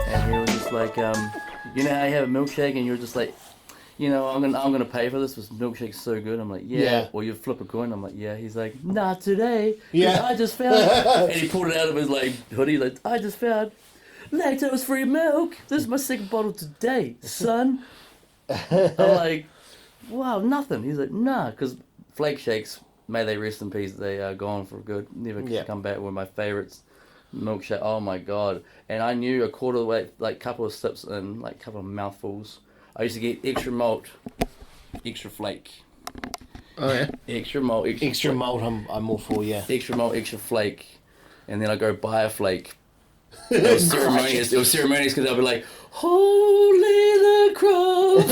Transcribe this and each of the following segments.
And he was just like, you know how you have a milkshake and you're just like, you know, I'm gonna pay for this. This milkshake's so good. I'm like, yeah. Or you flip a coin. I'm like, yeah. He's like, not today. Yeah. I just found, and he pulled it out of his like hoodie. Like, I just found lactose-free milk. This is my second bottle today, son. I'm like, wow, nothing. He's like, nah, because flake shakes, may they rest in peace. They are gone for good. Never come back. One of my favorites. Milkshake. Oh my god. And I knew a quarter of the way, like couple of sips and like a couple of mouthfuls. I used to get extra malt, extra flake. Oh yeah. Extra malt, Extra malt. I'm all for, yeah. extra malt, extra flake, and then I go buy a flake. It was ceremonious. It was ceremonious because I'll be like, "Holy the cross,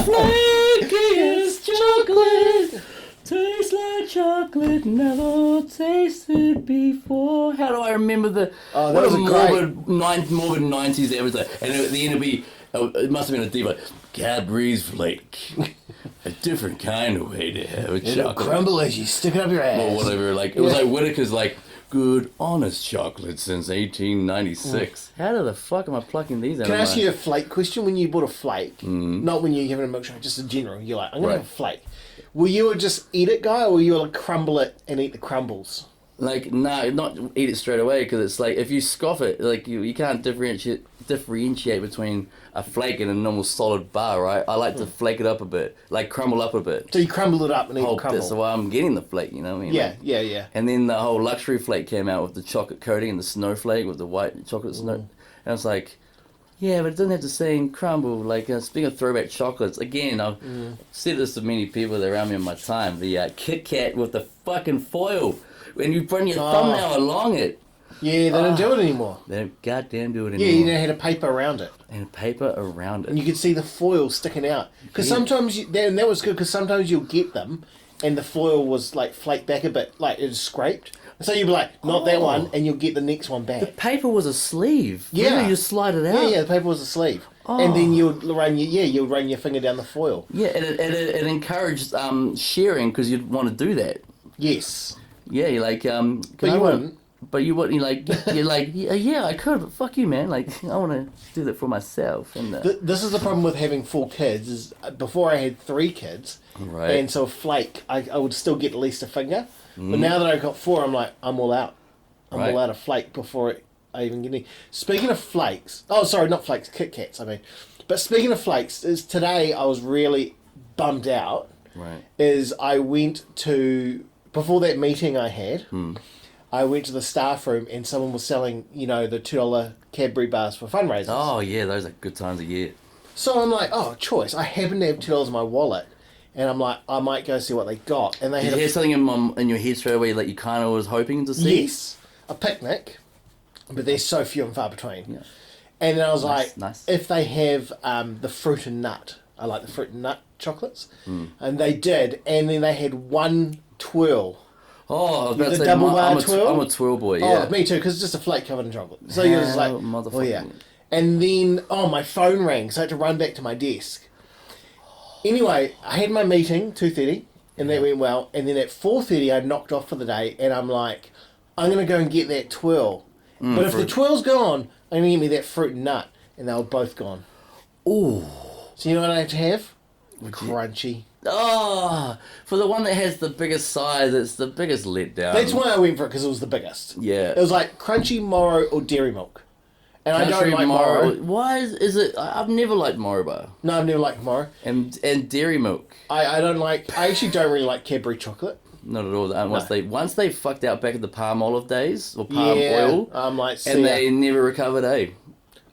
flakiest chocolate, tastes like chocolate never tasted before." How do I remember the? Oh, that what was a a morbid, morbid 90s episode, and at the end it'd be. It must have been a diva. Cadbury's Flake. A different kind of way to have a chocolate. It'll crumble as you stick it up your ass. Or whatever. Like it was like Whitaker's like good honest chocolate since 1896. How the fuck am I plucking these out? Can I ask you a flake question? When you bought a flake, not when you're having a milkshake, just in general, you're like, I'm gonna have a flake. Were you a just eat it guy, or were you a crumble it and eat the crumbles? Like, no, not eat it straight away, because it's like, if you scoff it, like, you can't differentiate between a flake and a normal solid bar, right? I like to flake it up a bit, like crumble up a bit. So you crumble it up and eat the crumble. That's why I'm getting the flake, you know what I mean? Yeah, like, yeah. And then the whole luxury flake came out with the chocolate coating and the snowflake with the white chocolate snow. And I was like, yeah, but it doesn't have the same crumble. Like, speaking of throwback chocolates, again, I've said this to many people that are around me in my time, the Kit Kat with the fucking foil. When you run your thumbnail along it. Yeah, they don't do it anymore. They don't goddamn do it anymore. Yeah, you know, had a paper around it. And paper around it. And you could see the foil sticking out. Because sometimes, and that was good, because sometimes you'll get them, and the foil was, like, flaked back a bit, like it was scraped. So you'd be like, not that one, and you'll get the next one back. The paper was a sleeve. Yeah. Remember, you slide it out. Yeah, the paper was a sleeve. Oh. And then you'll run your finger down the foil. Yeah, and it encouraged sharing, because you'd want to do that. Yes. Yeah, you're like, but you wouldn't. But you wouldn't. You're like, yeah, I could, but fuck you, man. Like, I want to do that for myself. And this is the problem with having 4 kids. Is before I had 3 kids, right? And so a flake, I would still get at least a finger. But now that I've got 4, I'm like, I'm all out. I'm all out of flake before I even get any. Speaking of flakes, oh sorry, not flakes, Kit Kats. I mean, but speaking of flakes, is today I was really bummed out. Right. Is I went to. Before that meeting I had, I went to the staff room and someone was selling, the $2 Cadbury bars for fundraisers. Oh, yeah, those are good times a year. So I'm like, choice. I happen to have $2 in my wallet. And I'm like, I might go see what they got. And they Did you hear something in your head straight away that you kind of was hoping to see? Yes. A picnic. But they're so few and far between. Yeah. And then I was nice. If they have the fruit and nut. I like the fruit and nut chocolates. And they did. And then they had one twirl. Oh, I was about to say, double bar twirl? I'm a twirl boy, yeah. Oh, me too, because it's just a flake covered in chocolate. So you're just like, oh yeah. And then, my phone rang, so I had to run back to my desk. Anyway, I had my meeting, 2:30, and that went well. And then at 4:30, I knocked off for the day, and I'm like, I'm going to go and get that twirl. But if the twirl's gone, I'm going to get me that fruit and nut. And they were both gone. Ooh. So you know what I have to have? Crunchy. Oh, for the one that has the biggest size, it's the biggest letdown. That's why I went for it, because it was the biggest. Yeah. It was like crunchy Moro or dairy milk. And I don't like Moro. Why is it? I've never liked Moro bar. No, I've never liked Moro. And dairy milk. I actually don't really like Cadbury chocolate. Not at all. Once they fucked out back in the palm olive days, or palm oil, I'm like, and they never recovered, eh?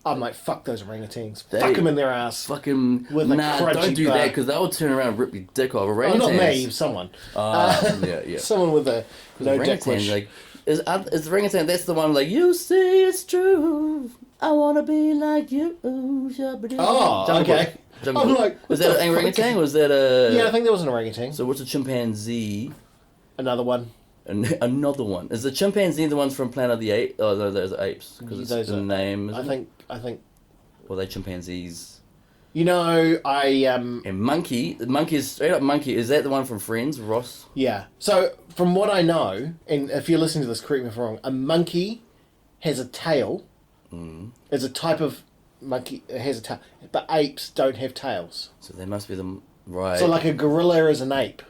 I'm like, fuck those orangutans. Fuck them in their ass. Fucking... With don't do that, because they'll turn around and rip your dick off. Orangutans. Oh, not me, someone. Yeah. Someone with a no dick wish. Like, is the orangutan, that's the one like, you see it's true, I want to be like you. Oh, okay. I'm like, was that an orangutan? Was that a... Yeah, I think there was an orangutan. So what's a chimpanzee? Another one. Another one. Is the chimpanzee the ones from Planet of the Apes? Oh, no, those are apes. Because it's the name. I think. Well, they chimpanzees. You know, And Monkey, the Monkey is straight up Monkey. Is that the one from Friends, Ross? Yeah. So, from what I know, and if you're listening to this, correct me if I'm wrong, a monkey has a tail. It's a type of monkey that has a tail. But apes don't have tails. So they must be the... Right. So, like a gorilla is an ape.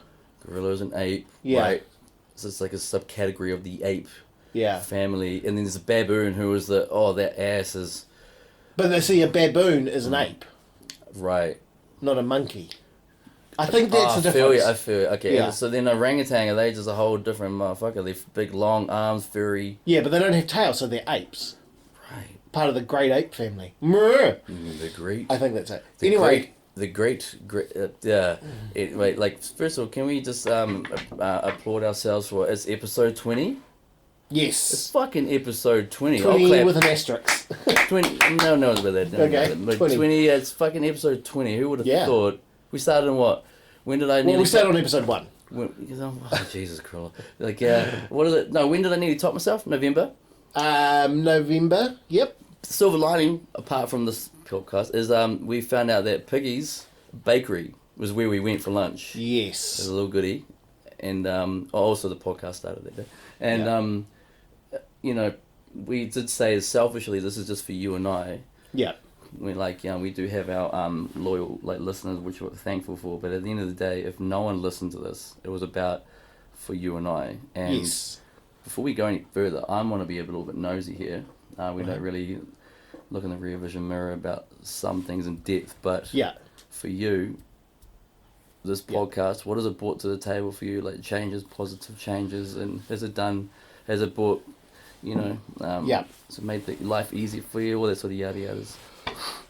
Gorilla is an ape. Yeah. Right. So it's like a subcategory of the ape Yeah. family. And then there's a baboon who is the... Oh, that ass is... But they see a baboon is an ape, Right. not a monkey. I think that's the I feel difference. you, I feel you. Okay, Yeah. so then orangutan, are they just a whole different motherfucker? They're big, long arms, furry... Yeah, but they don't have tails, so they're apes. Right. Part of the great ape family. Mrrr. The great... I think that's it. The Anyway, great, yeah. Wait, like, first of all, can we just applaud ourselves for it's episode 20? It's yes. fucking episode 20. 20 I'll clap. with an asterisk. 20. No, no, it's about that. No, Okay, no, 20. 20. It's fucking episode 20. Who would have Yeah. thought? We started in what? When did I nearly... Well, we started on episode 1. Oh, Jesus Christ. Like, what is it? No, when did I nearly top myself? November? November. Yep. Silver lining, apart from this podcast, is we found out that Piggy's Bakery was where we went for lunch. It was Yes. a little goodie. And also the podcast started that day. And, you know, we did say selfishly, this is just for you and I. Yeah. We we do have our loyal listeners, which we're thankful for. But at the end of the day, if no one listened to this, it was about for you and I. And Yes. before we go any further, I want to be a little bit nosy here. We don't really look in the rear vision mirror about some things in depth, but Yeah. for you, this podcast, what has it brought to the table for you? Like changes, positive changes, and has it brought, you know, has it made life easier for you, all that sort of yada yadas?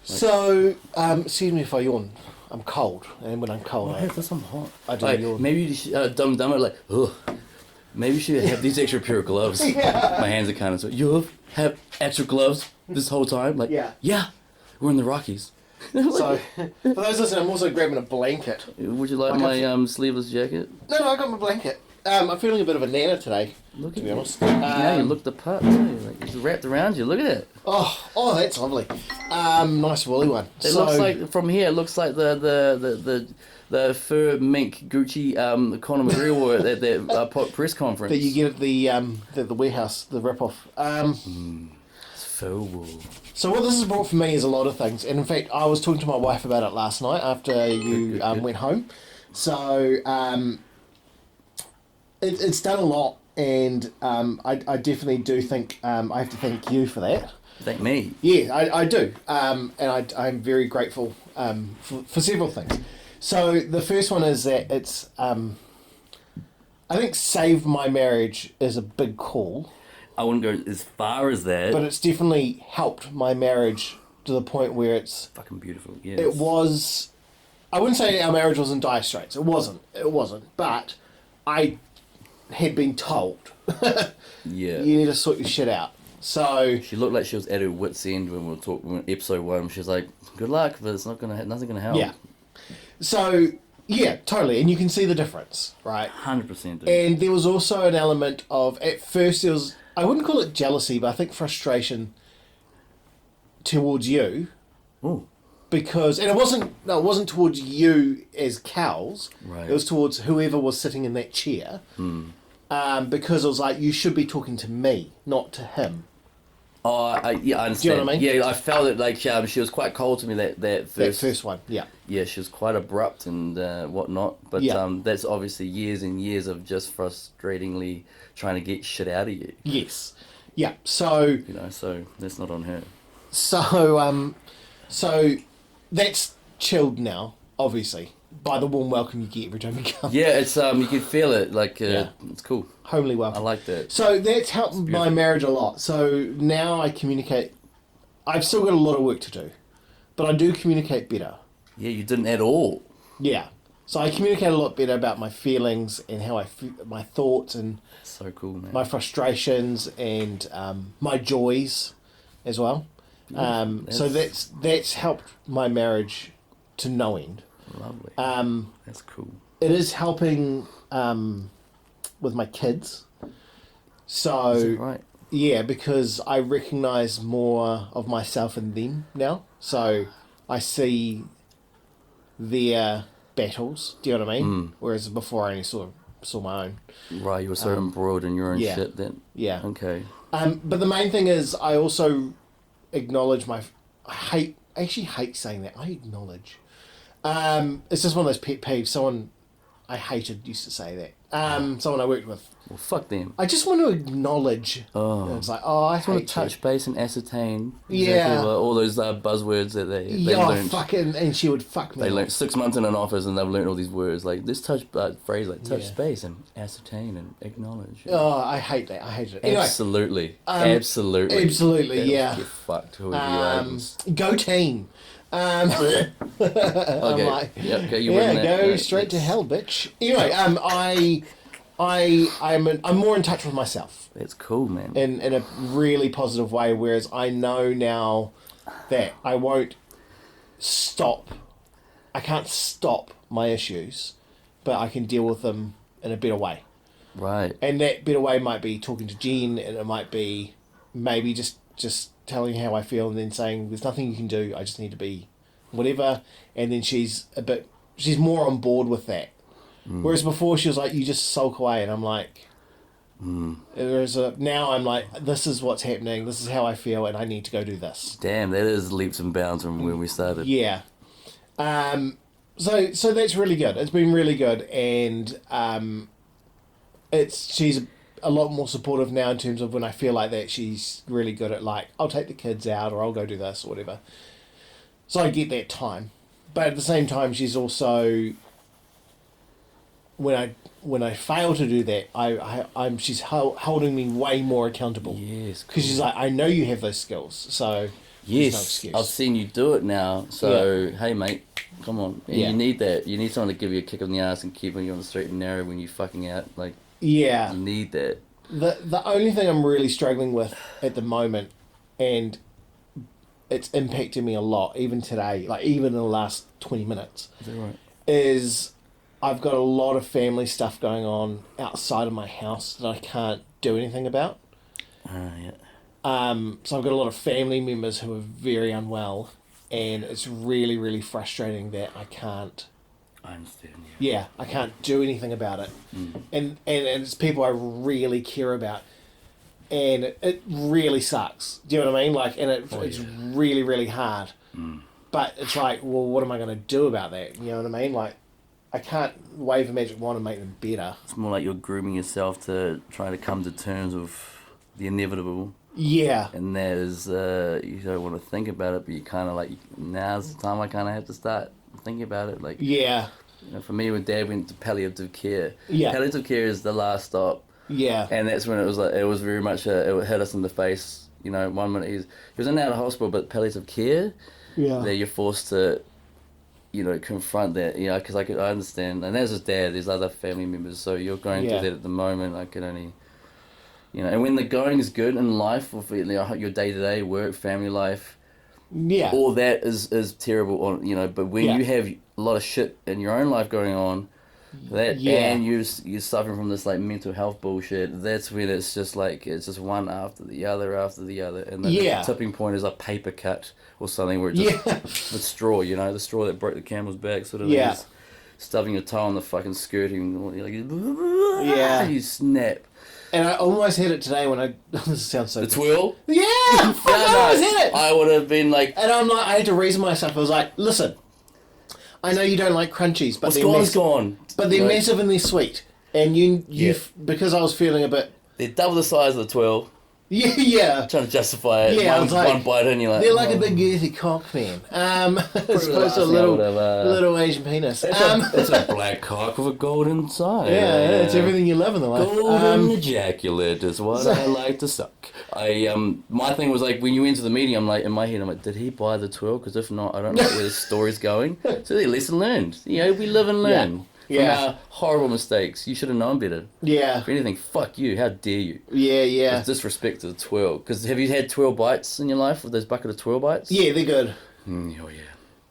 So, excuse me if I yawn. I'm cold, and when I'm cold, I'm hot. I do yawn. Maybe you should, dumb it like, ugh. Maybe you should have these extra pair of gloves. My hands are kind of so. You have extra gloves this whole time? Like, yeah, we're in the Rockies. So, for those listening, I'm also grabbing a blanket. Would you like my sleeveless jacket? No, I got my blanket. I'm feeling a bit of a nana today, Look to at be you. honest. Yeah, you look the part too. Like, it's wrapped around you. Look at it. Oh, that's lovely. Nice woolly one. It looks like from here. It looks like the fur mink Gucci Conor McGregor wore at that press conference. that you get at the warehouse, the rip-off. It's faux wool. So what this has brought for me is a lot of things, and in fact, I was talking to my wife about it last night after you Good. went home. So it's done a lot, and I definitely do think I have to thank you for that. Thank me. Yeah, I do, and I'm very grateful for several things. So the first one is that it's I think saved my marriage is a big call. I wouldn't go as far as that. But it's definitely helped my marriage to the point where it's... Fucking beautiful, yes. It was... I wouldn't say our marriage was in dire straits. It wasn't. But I had been told, Yeah. you need to sort your shit out. So... She looked like she was at her wit's end when we were talking, episode 1. She was like, good luck, but it's nothing gonna help. Yeah. So, yeah, totally. And you can see the difference, right? 100%. Dude. And there was also an element of... At first there was... I wouldn't call it jealousy, but I think frustration towards you. Ooh. Because, and it wasn't towards you as Kels. Right. It was towards whoever was sitting in that chair. Because it was like, you should be talking to me, not to him. Oh, I understand. Do you know what I mean? Yeah, I felt it like she was quite cold to me that First one, yeah. Yeah, she was quite abrupt and whatnot. But that's obviously years and years of just frustratingly trying to get shit out of you. Yes. Yeah, so... So that's not on her. So that's chilled now, obviously, by the warm welcome you get every time you come. Yeah, it's you can feel it, like it's cool. Homely welcome. I like that. So that's helped my marriage a lot. So now I communicate. I've still got a lot of work to do, but I do communicate better. Yeah, you didn't at all. Yeah. So I communicate a lot better about my feelings and how my thoughts and So cool, man. my frustrations and my joys as well. So that's helped my marriage to no end. Lovely. That's cool. It is helping with my kids. So Is that right? yeah, because I recognise more of myself in them now. So I see their battles. Do you know what I mean? Whereas before I only saw my own. Right, you were so embroiled in your own yeah. shit then. Yeah. Okay. But the main thing is, I also acknowledge I actually hate saying that. I acknowledge. It's just one of those pet peeves. Someone I hated used to say that. Someone I worked with. Well, fuck them. I just want to acknowledge. Oh. It's like, I just want hate to touch base and ascertain Yeah. what all those buzzwords that they Yeah, learned. fucking, and she would fuck me. They off. learned 6 months in an office and they've learned all these words like this phrase like touch Yeah. space and ascertain and acknowledge. Oh, I hate that. I hate it. Anyway, Absolutely. absolutely, yeah. Get fucked. Whoever you agents. Go team. Okay. I'm like, Yep, okay, you yeah, win that. go Right, straight to yes. hell, bitch. Anyway, I'm more in touch with myself That's cool, man. in a really positive way. Whereas I know now that I won't stop. I can't stop my issues, but I can deal with them in a better way. Right. And that better way might be talking to Jen, and it might be maybe just telling how I feel, and then saying there's nothing you can do. I just need to be whatever. And then she's more on board with that. Whereas before she was like, you just sulk away, and I'm like, now I'm like, this is what's happening. This is how I feel, and I need to go do this. Damn, that is leaps and bounds from when we started. Yeah. So that's really good. It's been really good, and she's a lot more supportive now in terms of when I feel like that. She's really good at like, I'll take the kids out, or I'll go do this or whatever. So I get that time, but at the same time, she's also when I fail to do that, she's holding me way more accountable. Yes, because she's like, I know you have those skills, so. There's no yes, excuse. I've seen you do it now. So hey, mate, come on. Yeah. You need that. You need someone to give you a kick in the ass and keep you on the straight and narrow when you fucking out. Like, Yeah. you need that. The only thing I'm really struggling with at the moment, and it's impacting me a lot, even today, like even in the last 20 minutes, Is that right? is I've got a lot of family stuff going on outside of my house that I can't do anything about. Yeah. So I've got a lot of family members who are very unwell, and it's really, really frustrating that I can't. I understand. Yeah, I can't do anything about it, and it's people I really care about, and it really sucks. Do you know what I mean? Like, and it's really, really hard. But it's like, well, what am I going to do about that? You know what I mean? Like, I can't wave a magic wand and make them better. It's more like you're grooming yourself to try to come to terms with the inevitable. Yeah. And that is, you don't want to think about it, but you kind of like, now's the time I kind of have to start thinking about it. Like, Yeah. you know, for me, when Dad went to palliative care, Yeah. palliative care is the last stop. Yeah. And that's when it was like, it was very much, it hit us in the face. You know, one minute he was in and out of hospital, but palliative care, Yeah. that you're forced to, you know, confront that, you know, because I understand, and that's his dad, there's other family members, so you're going through that at the moment. I can only, you know, and when the going is good in life, with you know, your day-to-day work, family life, Yeah. all that is terrible, on, you know, but when you have a lot of shit in your own life going on, that and you're suffering from this like mental health bullshit, that's when it's just like, it's just one after the other, and the tipping point is a paper cut or something where it just with straw, you know, the straw that broke the camel's back sort of thing, just stubbing your toe on the fucking skirting, you're like, you snap. And I almost hit it today when I. This sounds so. The twirl? Yeah! Fuck, I almost hit it! I would have been like. And I'm like, I had to reason myself. I was like, listen, I know you don't like crunchies, but What's gone? But they're massive and they're sweet. And you because I was feeling a bit. They're double the size of the twirl. Yeah. Trying to justify it. Yeah, one bite in, you're like. They're like a big girthy cock, man. As opposed to a little Asian penis. It's a black cock with a golden side. Yeah, it's everything you love in the life. Golden ejaculate is what I like to suck. My thing was like, when you went to the meeting, I'm like, in my head, I'm like, did he buy the twirl? Because if not, I don't know where the story's going. So they lesson learned. You know, we live and learn. From our horrible mistakes. You should have known better. Yeah. If anything, fuck you. How dare you? Yeah. It's disrespect to the twirl. Because have you had twirl bites in your life? With those bucket of twirl bites? Yeah, they're good. Oh, yeah.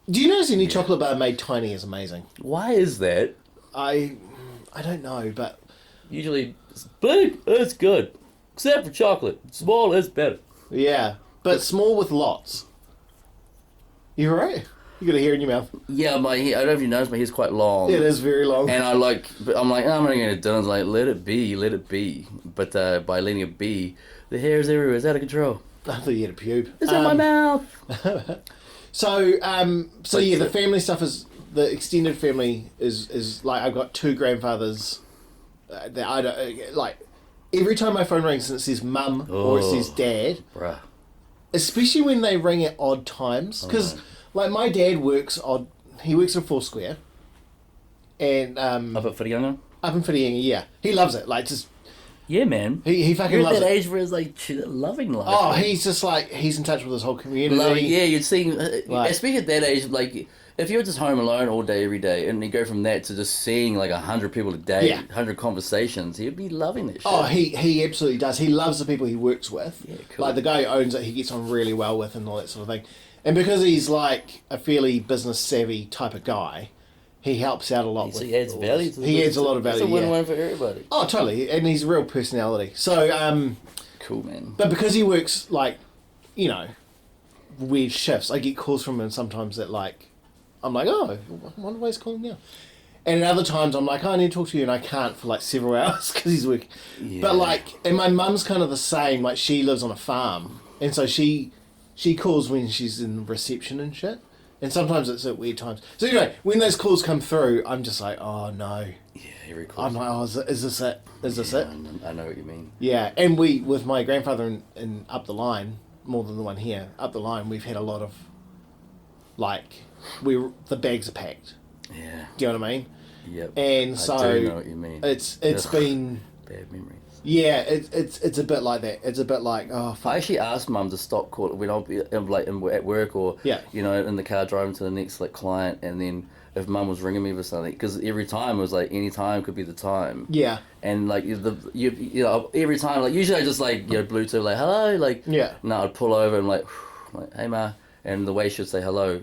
Do you notice any chocolate bar made tiny is amazing? Why is that? I don't know, but... Usually, it's big, it's good. Except for chocolate. Small is better. Yeah, but small with lots. You right? You got a hair in your mouth. Yeah, my hair, I don't know if you noticed, my hair's quite long. It is very long. And I'm like, oh, I'm not going to do it. I'm like, let it be. But by letting it be, the hair's everywhere. It's out of control. I thought you had a pube. It's in my mouth. So yeah, the family stuff is, the extended family is like, I've got 2 grandfathers that I don't, like, every time my phone rings and it says mum or it says dad, Bruh. especially when they ring at odd times, because like my dad works odd, he works in Foursquare, and Up at Whirianga? up in Whirianga, yeah, he loves it, like, just, Yeah, man. he fucking You're loves at that it. age where it's like loving life. Oh, he's just like, he's in touch with his whole community. Like, yeah, you'd see, Like- especially at that age, like, if you're just home alone all day, every day, and you go from that to just seeing like 100 people a day, Yeah. 100 conversations, he'd be loving that shit. Oh, he absolutely does. He loves the people he works with. Yeah, cool. Like the guy who owns it, he gets on really well with and all that sort of thing. And because he's like a fairly business savvy type of guy, he helps out a lot. So with he adds all value this. to the He business. adds a lot of value. It's a win-win Yeah. for everybody. Oh, totally. And he's a real personality. So, Cool, man. but because he works like, you know, weird shifts, I get calls from him sometimes that like, I'm like, oh, I wonder why he's calling now. And at other times I'm like, oh, I need to talk to you, and I can't for like several hours because he's working. Yeah. But like, and my mum's kind of the same. Like, she lives on a farm, and so she calls when she's in reception and shit. And sometimes it's at weird times. So anyway, when those calls come through, I'm just like, oh no. Yeah, every call. I'm like, oh, is this it? Is this it? I know what you mean. Yeah, and we, with my grandfather in up the line, more than the one here, up the line, we've had a lot of, like, the bags are packed. Yeah. Do you know what I mean? Yep. And so I do know what you mean. it's Ugh, been, bad memories. yeah, it's a bit like that. It's a bit like, oh, fuck. I actually asked Mum to stop calling when I'll be like at work or Yeah. you know in the car driving to the next like client, and then if Mum was ringing me for something, because every time it was like any time could be the time. Yeah, And like you know every time, like usually I just like Bluetooth like hello, like Yeah. no, I'd pull over and like hey ma, and the way she'd say hello,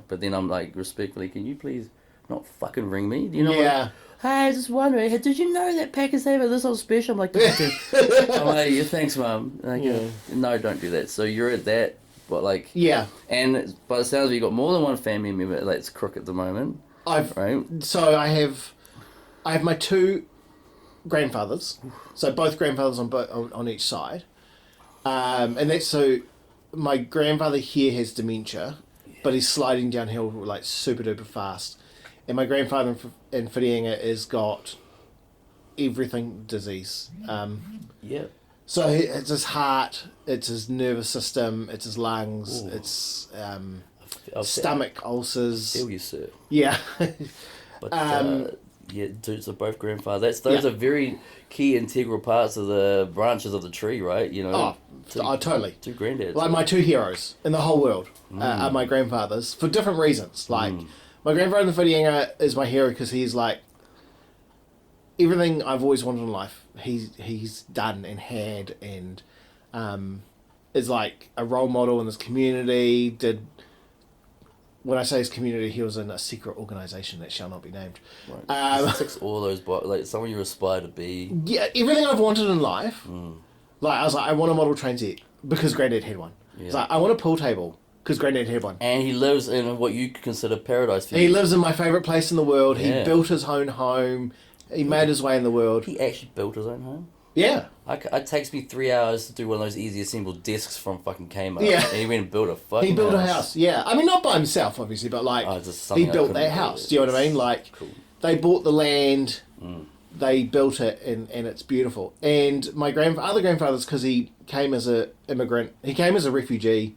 but then I'm like respectfully, can you please not fucking ring me? Do you know? Yeah. Like, hey, I just wondering, did you know that Packers have this on special? I'm like, I'm like, yeah, thanks, Mum. Like, Yeah. no, don't do that. So you're at that, but like, yeah. and by the sounds of it, you got more than one family member that's crook at the moment, right? So I have my 2 grandfathers. So both grandfathers on each side, and that's so. My grandfather here has dementia, but he's sliding downhill like super duper fast. And my grandfather in Whirianga has got everything disease. Yeah. So it's his heart, it's his nervous system, it's his lungs, Ooh. it's I'll stomach ulcers. feel you, sir. Yeah. But Um, dudes are both grandfathers. Those Yeah. are very key integral parts of the branches of the tree, right? You know. Totally. 2 granddads. Like my 2 heroes in the whole world are my grandfathers for different reasons. Like my grandfather in the Whirianga is my hero because he's like everything I've always wanted in life. He's done and had, and is like a role model in his community. When I say his community, he was in a secret organisation that shall not be named. Right. Ticks all those like someone you aspire to be. Yeah, everything I've wanted in life. Like I was like, I want a model train set because Granddad had one. It's like I want a pool table because Granddad had one. And he lives in what you could consider paradise for you. He lives in my favourite place in the world. Yeah. He built his own home. He made his way in the world. He actually built his own home. Yeah. It takes me 3 hours to do one of those easy assembled desks from fucking Kmart. Yeah. And he went and built a fucking He built a house. Yeah. I mean, not by himself, obviously, but like just something he I built couldn't that do. house. Do you know what I mean? Like Cool. they bought the land. They built it, and it's beautiful. And my other grandfather's, because he came as a immigrant. He came as a refugee.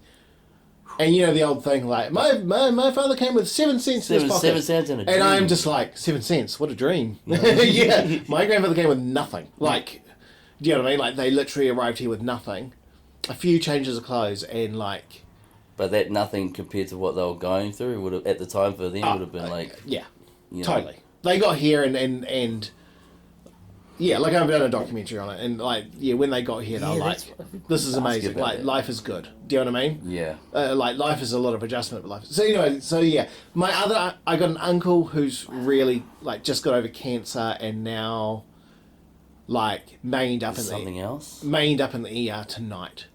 And you know the old thing, like, my father came with 7 cents in his pocket. 7 cents in a dream. And I'm just like, 7 cents, what a dream. Yeah, my grandfather came with nothing. Like, do you know what I mean? Like, they literally arrived here with nothing. A few changes of clothes and, like... But that nothing compared to what they were going through would have, at the time for them, would have been like... Yeah, you know, totally. They got here and yeah, like I've done a documentary on it, and like, yeah, when they got here, they were like, this is amazing. about Like, that. life is good. Do you know what I mean? Yeah. Like, life is a lot of adjustment, but life. So anyway, yeah, I got an uncle who's really like just got over cancer and now, like, mained up in Something else? mained up in the ER tonight.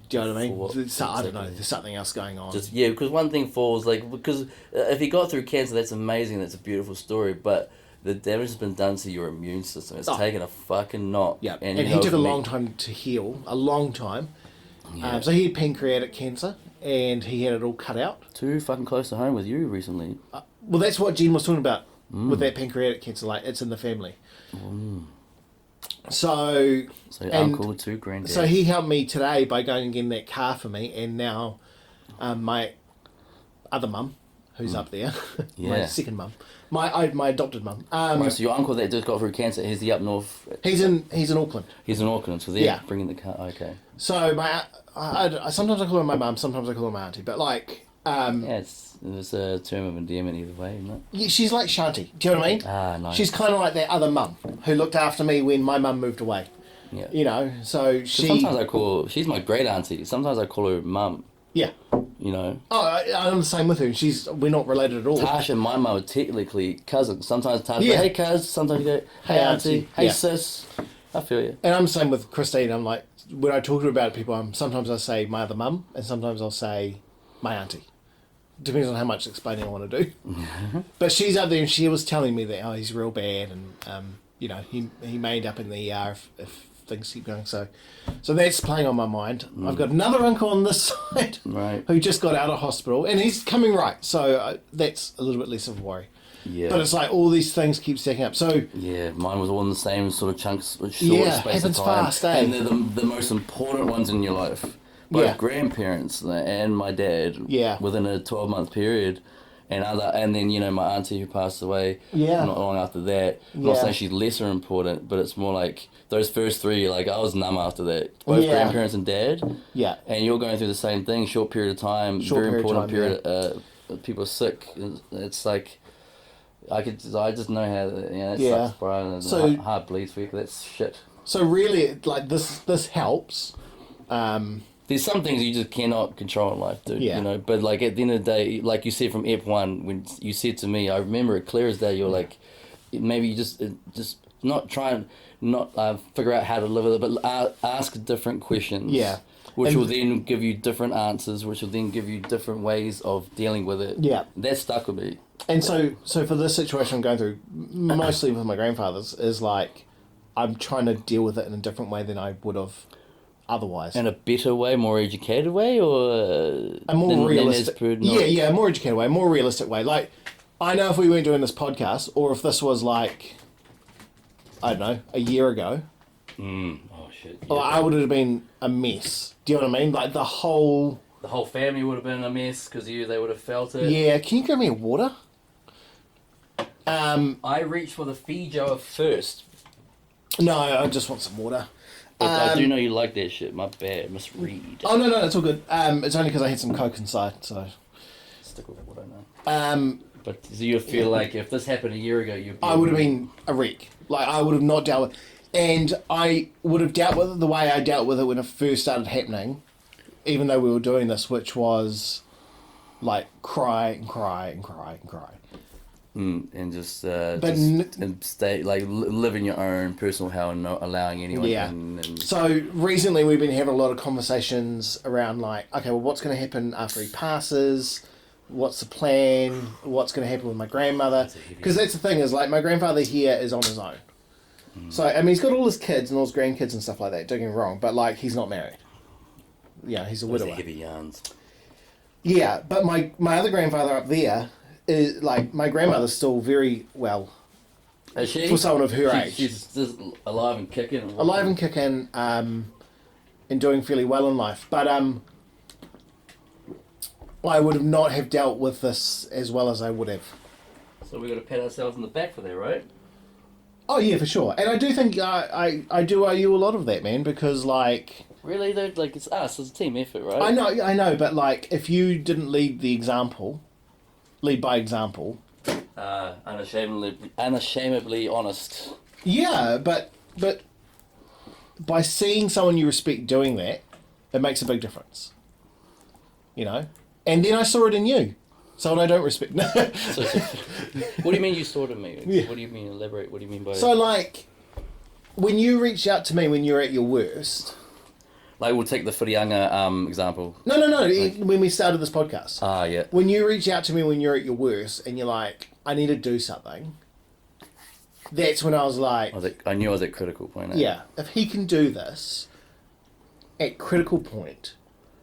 Do you know what I mean? For what? So, I don't know. There's something else going on. Just yeah, because one thing falls like because if he got through cancer, that's amazing. That's a beautiful story, but the damage has been done to your immune system. It's taken a fucking knock. Yeah, and he took a long time to heal. A long time. Yeah. So he had pancreatic cancer, and he had it all cut out. Too fucking close to home with you recently. Well, that's what Jen was talking about with that pancreatic cancer. Like, it's in the family. So your uncle too, granddad. So he helped me today by going and getting that car for me, and now my other mum, who's up there, my second mum, my adopted mum. Right, so your uncle that just got through cancer, is he up north? He's in Auckland. He's in Auckland, so they're bringing the car. Okay. So I sometimes I call her my mum, sometimes I call her my auntie, but like. It's a term of endearment either way, isn't it? Yeah, she's like Shanti. Do you know what I mean? Nice. She's kind of like that other mum who looked after me when my mum moved away. Yeah. You know, so she. Sometimes she's my great auntie. Sometimes I call her mum. Yeah. You know. Oh, I'm the same with her. We're not related at all. Tash and my mum are technically cousins. Sometimes Tash goes, hey cuz. Sometimes you go, hey auntie. Hey sis. I feel you. And I'm the same with Christine. I'm like, when I talk to her about people, sometimes I say my other mum, and sometimes I'll say my auntie. Depends on how much explaining I want to do. But she's up there and she was telling me that he's real bad and you know he may end up in the ER if things keep going. So that's playing on my mind. I've got another uncle on this side who just got out of hospital and he's coming right. So that's a little bit less of a worry. Yeah. But it's like all these things keep stacking up. So yeah, mine was all in the same sort of chunks, short space happens of time. Fast, eh? And they're the most important ones in your life. Both grandparents and my dad within a 12-month period, and then you know my auntie who passed away not long after that. I'm not saying she's lesser important, but it's more like those first three. Like I was numb after that. Both grandparents and dad. Yeah. And you're going through the same thing. Short period of time. Very important period. People are sick. It's like I just know how that sucks, bro. So heart bleeds for you. That's shit. So really, like this helps. There's some things you just cannot control in life, dude. You know, but like at the end of the day, like you said from Ep1, when you said to me, I remember it clear as day. You're like, maybe you just not try and not figure out how to live with it, but ask different questions. Yeah. Which will then give you different answers, which will then give you different ways of dealing with it. Yeah. That stuck with me. And so for this situation I'm going through, mostly with my grandfather's, is like I'm trying to deal with it in a different way than I would have otherwise. In a better way, more educated way, or a more realistic? A more educated way, more realistic way. Like, I know if we weren't doing this podcast, or if this was like, I don't know, a year ago. Oh shit! Yeah. I would have been a mess. Do you know what I mean? Like the whole family would have been a mess because they would have felt it. Yeah. Can you give me water? I reached for the Feijoa first. No, I just want some water. I do know you like that shit. My bad. Misread. Oh, no, it's all good. It's only because I had some Coke inside, so... Stick with what I know. But do you feel like if this happened a year ago, I would have been a wreck. Like, I would have not dealt with... And I would have dealt with it the way I dealt with it when it first started happening, even though we were doing this, which was, like, cry and cry and cry and cry. And just and stay like live in your own personal hell and not allowing anyone. Yeah. So recently we've been having a lot of conversations around like, okay, well, what's going to happen after he passes? What's the plan? What's going to happen with my grandmother? Because that's the thing is like my grandfather here is on his own. So I mean he's got all his kids and all his grandkids and stuff like that. Don't get me wrong, but like he's not married. Yeah, he's a widower. Heavy yarns. Yeah, but my other grandfather up there. Is, like my grandmother's still very well. Is she? For someone of her age, she's just alive and kicking. Alive and kicking, and doing fairly well in life. But I would have not have dealt with this as well as I would have. So we got to pat ourselves on the back for that, right? Oh yeah, for sure. And I do think I do owe you a lot of that, man, because like. Really though, like it's us, it's a team effort, right? I know, but like if you didn't lead by example. Unashamedly honest. Yeah, but by seeing someone you respect doing that, it makes a big difference. You know? And then I saw it in you. Someone I don't respect. What do you mean you saw it in me? Yeah. What do you mean elaborate? What do you mean by So like, when you reached out to me when you were at your worst, Like, we'll take the Whirianga example. No. When we started this podcast. Yeah. When you reach out to me when you're at your worst and you're like, I need to do something. That's when I was like... I knew I was at critical point. Yeah. If he can do this at critical point,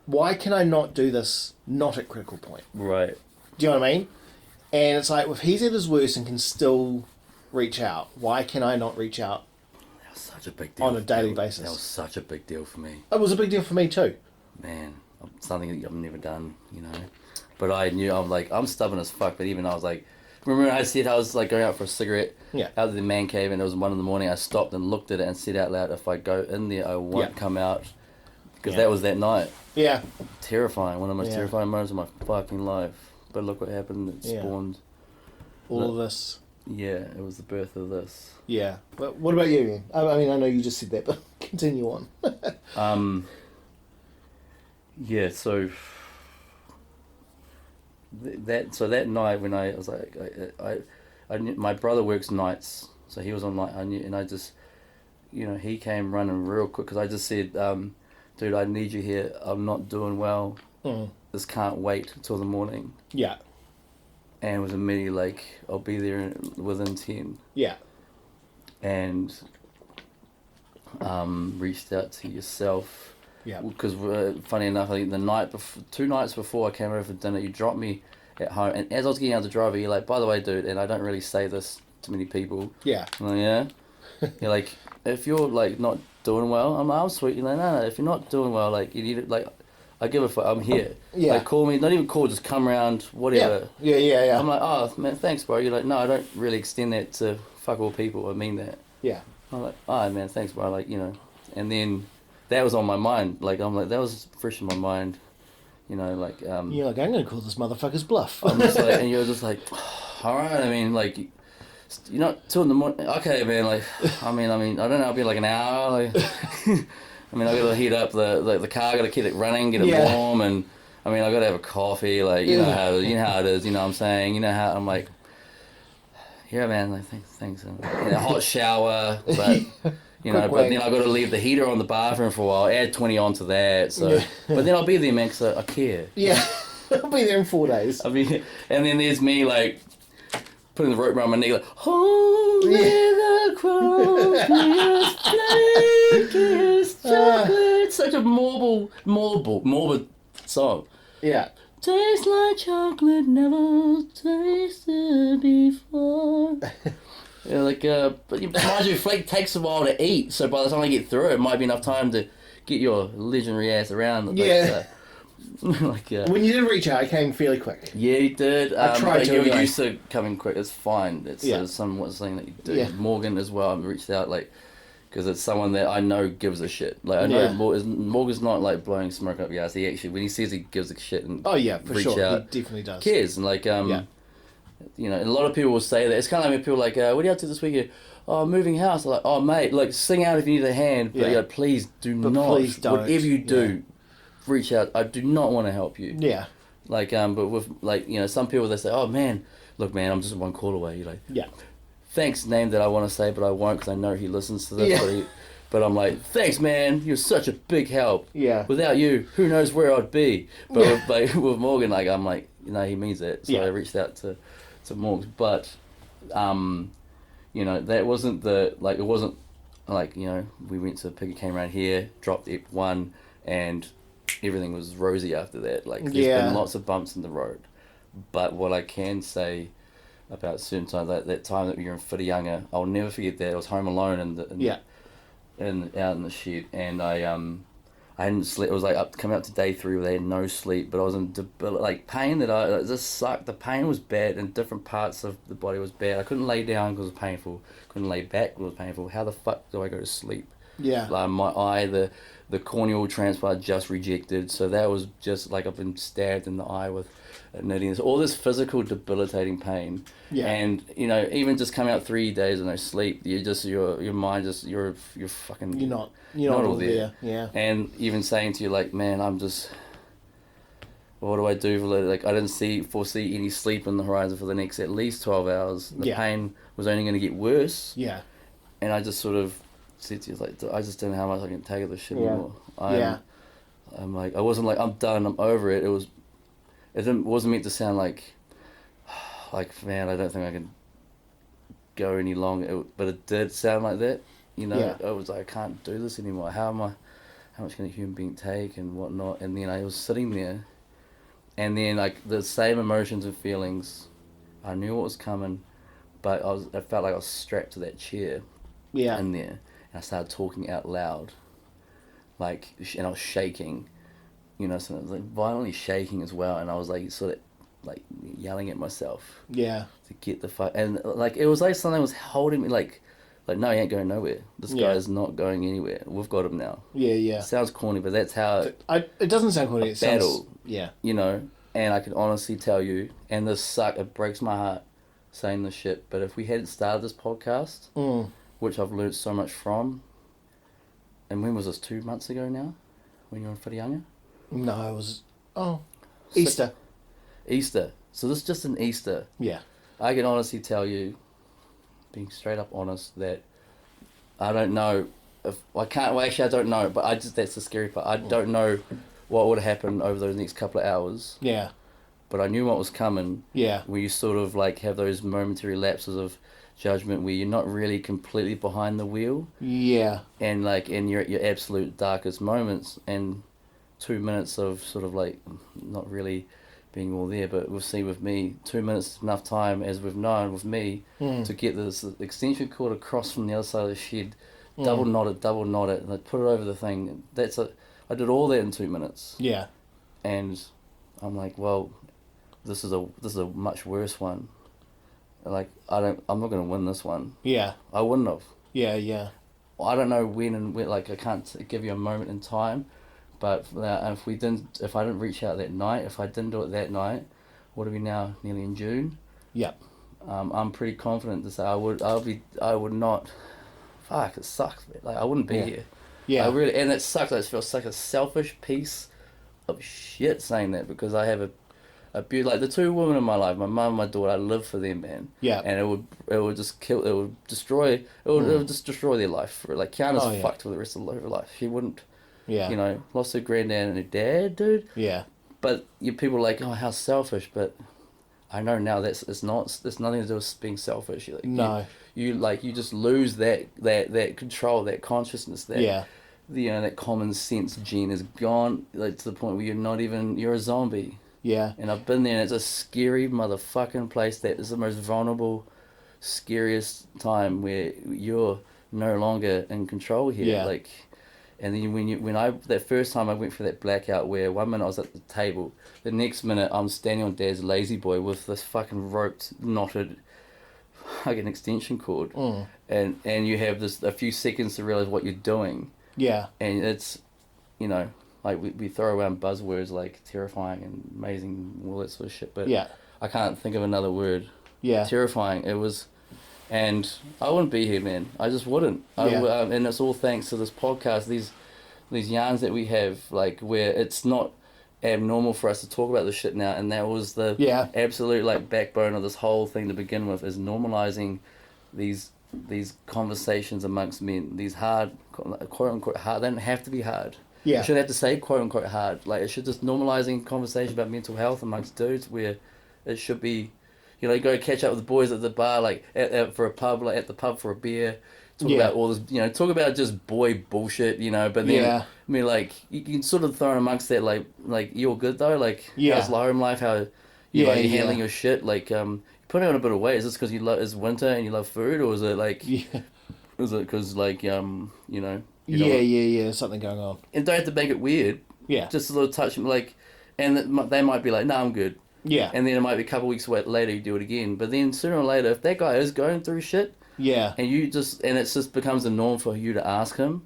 why can I not do this not at critical point? Right. Do you know what I mean? And it's like, if he's at his worst and can still reach out, why can I not reach out? That was such a big deal. On a daily basis. That was such a big deal for me. It was a big deal for me too. Man, something that I've never done, you know. But I knew, I'm stubborn as fuck, but even I was like, remember when I said I was like going out for a cigarette out of the man cave and it was 1 a.m, I stopped and looked at it and said out loud, if I go in there, I won't come out. Because that was that night. Yeah. Terrifying. One of the most terrifying moments of my fucking life. But look what happened. It spawned... all of this. Yeah, it was the birth of this. Yeah. But what about you, Ian? I mean, I know you just said that, but continue on. Yeah, so... that night when I was like... I knew, my brother works nights, so he was on night. I knew, and I just... You know, he came running real quick, because I just said... dude, I need you here. I'm not doing well. This can't wait till the morning. Yeah. And it was immediately like, I'll be there within 10. Yeah. And reached out to yourself. Yeah. Because funny enough, I think the night before, 2 nights before I came over for dinner, you dropped me at home. And as I was getting out the driver, you're like, by the way, dude, and I don't really say this to many people. Yeah. I'm like, yeah. You're like, if you're like not doing well, I'm sweet. You're like, no, if you're not doing well, like you need it, like I give a fuck. I'm here. Yeah. Like call me, not even call, just come around, whatever. Yeah. I'm like, oh man, thanks, bro. You're like, no, I don't really extend that to fuck all people. I mean that. Yeah. I'm like, oh man, thanks, bro. Like, you know, and then that was on my mind. Like I'm like, that was fresh in my mind. You know, like you're like, I'm gonna call this motherfucker's bluff. I'm just like, and you're just like, all right. I mean, like. You're not 2 a.m. Okay, man. Like, I mean, I don't know. I'll be like an hour. Like, I mean, I gotta heat up the car. Gotta keep it running, get it warm, and I mean, I gotta have a coffee. Like, you know how it is. You know what I'm saying? You know how I'm like, yeah, man. Like, thanks. A hot shower, but you know, but then I gotta leave the heater on the bathroom for a while. Add 20 onto that. So, but then I'll be there, man, 'cause I care. Yeah, I'll be there in 4 days. I mean, and then there's me like. Putting the rope around my neck, like, hold me the crumbliest, flakiest chocolate. Such a morbid song. Yeah. Tastes like chocolate never tasted before. Yeah, like, but mind you, flake takes a while to eat, so by the time I get through it might be enough time to get your legendary ass around. Like, when you did reach out, I came fairly quick. Yeah, you did. I tried to. You're used to coming quick. It's fine. It's somewhat something that you do. Yeah. Morgan as well. I've reached out because it's someone that I know gives a shit. Like I know Morgan's not like blowing smoke up your ass. He actually, when he says he gives a shit and for sure, out, he definitely does. Cares and like you know, a lot of people will say that. It's kind of like when people are like, what are you up to this weekend? Oh, moving house. I'm like, oh mate, like sing out if you need a hand, but please don't. Whatever you do. Reach out. I do not want to help you. Yeah. Like but with like, you know, some people they say, oh man, look man, I'm just 1 call away. You're like, thanks, name that I want to say, but I won't because I know he listens to this. Yeah. But I'm like, thanks man, you're such a big help. Yeah. Without you, who knows where I'd be. But with Morgan, like I'm like, you know, he means it. So I reached out to Morgan, but you know, that wasn't it wasn't like, you know, we went to Piggy, came around here, dropped Ep1, and everything was rosy after that. Like, there's been lots of bumps in the road. But what I can say about certain times, like that time that we were in Whirianga, I'll never forget that. I was home alone out in the shed, and I hadn't slept. It was like coming up to day 3 where I had no sleep, but I was in like pain that it just sucked. The pain was bad, and different parts of the body was bad. I couldn't lay down because it was painful. Couldn't lay back because it was painful. How the fuck do I go to sleep? Yeah. Like my eye, the corneal transplant just rejected, so that was just like I've been stabbed in the eye with a knitting. All this physical debilitating pain. Yeah. And you know, even just coming out 3 days with no sleep, you just your mind just you're fucking you're not all there. Yeah. And even saying to you like, man, I'm just, what do I do for like I didn't foresee any sleep in the horizon for the next at least 12 hours. The pain was only going to get worse. Yeah. And I just sort of said to you, like, I just don't know how much I can take of this shit Yeah. anymore. Yeah. I'm like, I wasn't like, I'm done, I'm over it. Wasn't meant to sound like, man, I don't think I can go any longer. But it did sound like that. You know, Yeah. I was like, I can't do this anymore. How much can a human being take and whatnot? And then I was sitting there, and then like the same emotions and feelings, I knew what was coming, but I felt like I was strapped to that chair Yeah. in there, and I started talking out loud, like, and I was shaking, you know, so I was like violently shaking as well, and I was like sort of like yelling at myself Yeah. to get the fuck, and like it was like something was holding me, like no, he ain't going nowhere. This guy's not going anywhere. We've got him now. Yeah, yeah. It sounds corny, but that's how It doesn't sound corny. It battle. sounds, yeah. You know, and I can honestly tell you, and it breaks my heart saying this shit, but if we hadn't started this podcast, which I've learned so much from, and when was this, 2 months ago now, when you were in Whirianga? No, it was, Easter. Easter. So this is just an Easter. Yeah. I can honestly tell you, being straight up honest, that I don't know if I can't. Well, actually, I don't know. But that's the scary part. I don't know what would happen over those next couple of hours. Yeah. But I knew what was coming. Yeah. Where you sort of like have those momentary lapses of judgment where you're not really completely behind the wheel. Yeah. And like, and you're at your absolute darkest moments, and 2 minutes of sort of like not really being all there, but we'll see with me, 2 minutes is enough time, as we've known with me, to get this extension cord across from the other side of the shed, double knot it, and I put it over the thing. I did all that in 2 minutes. Yeah. And I'm like, well, this is a much worse one. Like, I'm not going to win this one. Yeah. I wouldn't have. Yeah, yeah. I don't know when and where, like, I can't give you a moment in time. But if I didn't reach out that night, if I didn't do it that night, what are we now? Nearly in June. Yep. I'm pretty confident to say I would not. Fuck, it sucks. Like, I wouldn't be here. Yeah. And it sucks. I just feel like a selfish piece of shit saying that, because I have a beauty, like the two women in my life, my mum and my daughter. I live for them, man. Yeah. And it would just destroy their life. Like, Kiana's fucked for the rest of her life. She wouldn't. Yeah. You know, lost her granddad and her dad, dude. Yeah. But people are like, oh, how selfish. But I know now it's nothing to do with being selfish. Like, no. You just lose that control, that consciousness, that that common sense gene is gone, like, to the point where you're a zombie. Yeah. And I've been there, and it's a scary motherfucking place. That is the most vulnerable, scariest time where you're no longer in control here. Yeah. Like. And then that first time I went for that blackout, where 1 minute I was at the table, the next minute I'm standing on Dad's lazy boy with this fucking roped, knotted, like an extension cord, and you have a few seconds to realize what you're doing. Yeah. And it's, you know, like we throw around buzzwords like terrifying and amazing, all that sort of shit, but I can't think of another word. Yeah. Terrifying. It was. And I wouldn't be here, man. I just wouldn't. And it's all thanks to this podcast, these yarns that we have, like, where it's not abnormal for us to talk about this shit now. And that was the absolute, like, backbone of this whole thing to begin with, is normalizing these conversations amongst men. These hard, quote unquote hard. They don't have to be hard. Yeah. You shouldn't have to say quote unquote hard. Like, it should just normalizing conversation about mental health amongst dudes, where it should be. You know, you go catch up with the boys at the bar, like for a pub, like at the pub for a beer. Talk about all this, you know, talk about just boy bullshit, you know. But then, I mean, like, you can sort of throw in amongst that, like you're good though, like how's home life, how you handling your shit, like you're putting on a bit of weight. Is this because it's winter and you love food, or is it like, is it because like you know? There's something going on. And don't have to make it weird. Yeah. Just a little touch, like, and they might be like, no, I'm good. Yeah. And then it might be a couple of weeks later you do it again. But then sooner or later, if that guy is going through shit, and it just becomes the norm for you to ask him,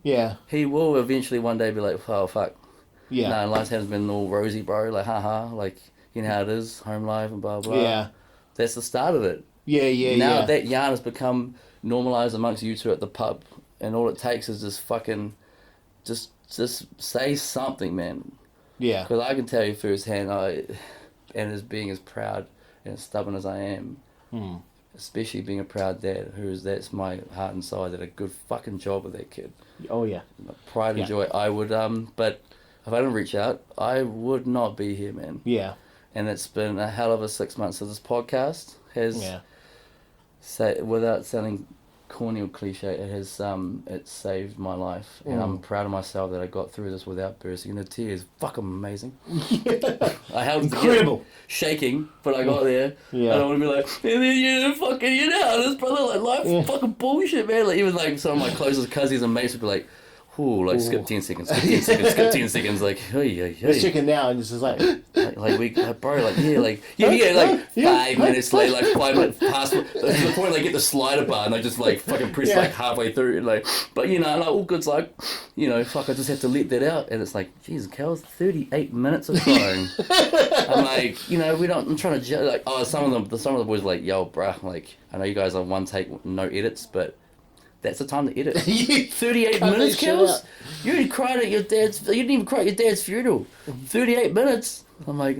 he will eventually one day be like, oh, fuck. Yeah. No, life hasn't been all rosy, bro. Like, haha, like, you know how it is, home life and blah, blah. Yeah. That's the start of it. Now that yarn has become normalised amongst you two at the pub, and all it takes is just fucking, just say something, man. Yeah. Because I can tell you firsthand, and as being as proud and as stubborn as I am, especially being a proud dad, that's my heart and soul. I did a good fucking job with that kid. Oh yeah. Pride and joy. I would but if I didn't reach out, I would not be here, man. Yeah. And it's been a hell of a 6 months. So this podcast has, without sounding corny or cliche, it has it saved my life, and I'm proud of myself that I got through this without bursting into tears. Fucking amazing. I held incredible, shaking, but I got there. Yeah. I don't want to be like, and then you know this, brother, like life's fucking bullshit, man. Like even like some of my closest cousins and mates would be like, ooh, like skip 10 seconds, skip 10 seconds, skip 10 seconds, like, hey. It's chicken now, and it's just like, bro, like, like 5 minutes late, like 5 minutes past the point they get the slider bar, and I just like fucking press like halfway through, and like, but you know, like all good's like, you know, fuck, I just have to let that out, and it's like, Jesus, Kels, 38 minutes of crying. I'm like, you know, I'm trying to like, some of the boys are like, yo, bruh, like, I know you guys are one take, no edits, but that's the time to edit. 38 minutes, Kels? You didn't cry at your dad's. You didn't even cry at your dad's funeral. 38 minutes. I'm like,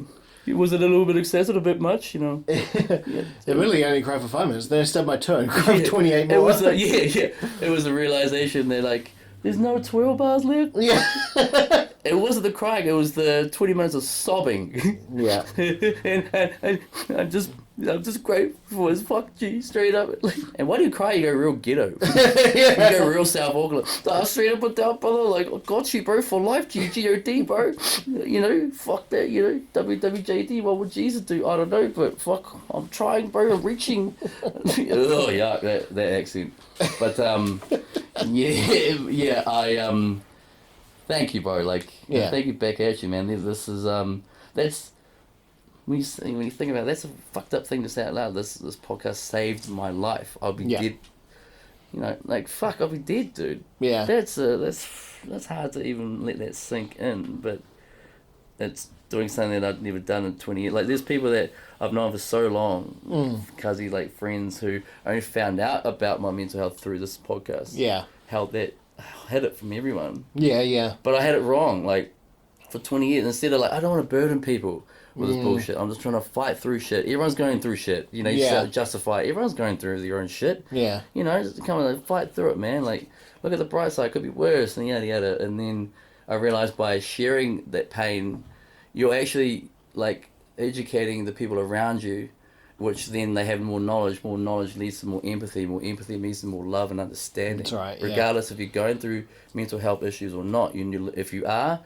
was it a little bit excessive, a bit much, you know? They really only cried for 5 minutes. Then I stabbed my toe and cried 28 more. It was It was a realization that like, there's no 12 bars left. Yeah. It wasn't the crying. It was the 20 minutes of sobbing. Yeah. and I'm just grateful as fuck, G, straight up. And why do you cry? You go real ghetto. You go real South Auckland. Straight up and down, brother. Like, I got you, bro, for life, G-G-O-D, bro. You know, fuck that, you know, WWJD, what would Jesus do? I don't know, but fuck, I'm trying, bro, I'm reaching. Oh, yeah, that accent. But, I, thank you, bro. Like, thank you back at you, man. This is, that's, when you think about it, that's a fucked up thing to say out loud. This podcast saved my life. I'll be dead. You know, like fuck, I'll be dead, dude. Yeah. That's hard to even let that sink in, but it's doing something that I've never done in 20 years. Like there's people that I've known for so long, cuzzy like friends who only found out about my mental health through this podcast. Yeah. I had it from everyone. Yeah, yeah. But I had it wrong, like for 20 years. Instead of like, I don't want to burden people with this bullshit. I'm just trying to fight through shit. Everyone's going through shit. You know, you justify it. Everyone's going through their own shit. Yeah. You know, just come on, fight through it, man. Like, look at the bright side. It could be worse, and yada, yada. And then I realized by sharing that pain, you're actually, like, educating the people around you, which then they have more knowledge. More knowledge leads to more empathy. More empathy leads to more love and understanding. That's right, regardless if you're going through mental health issues or not. If you are,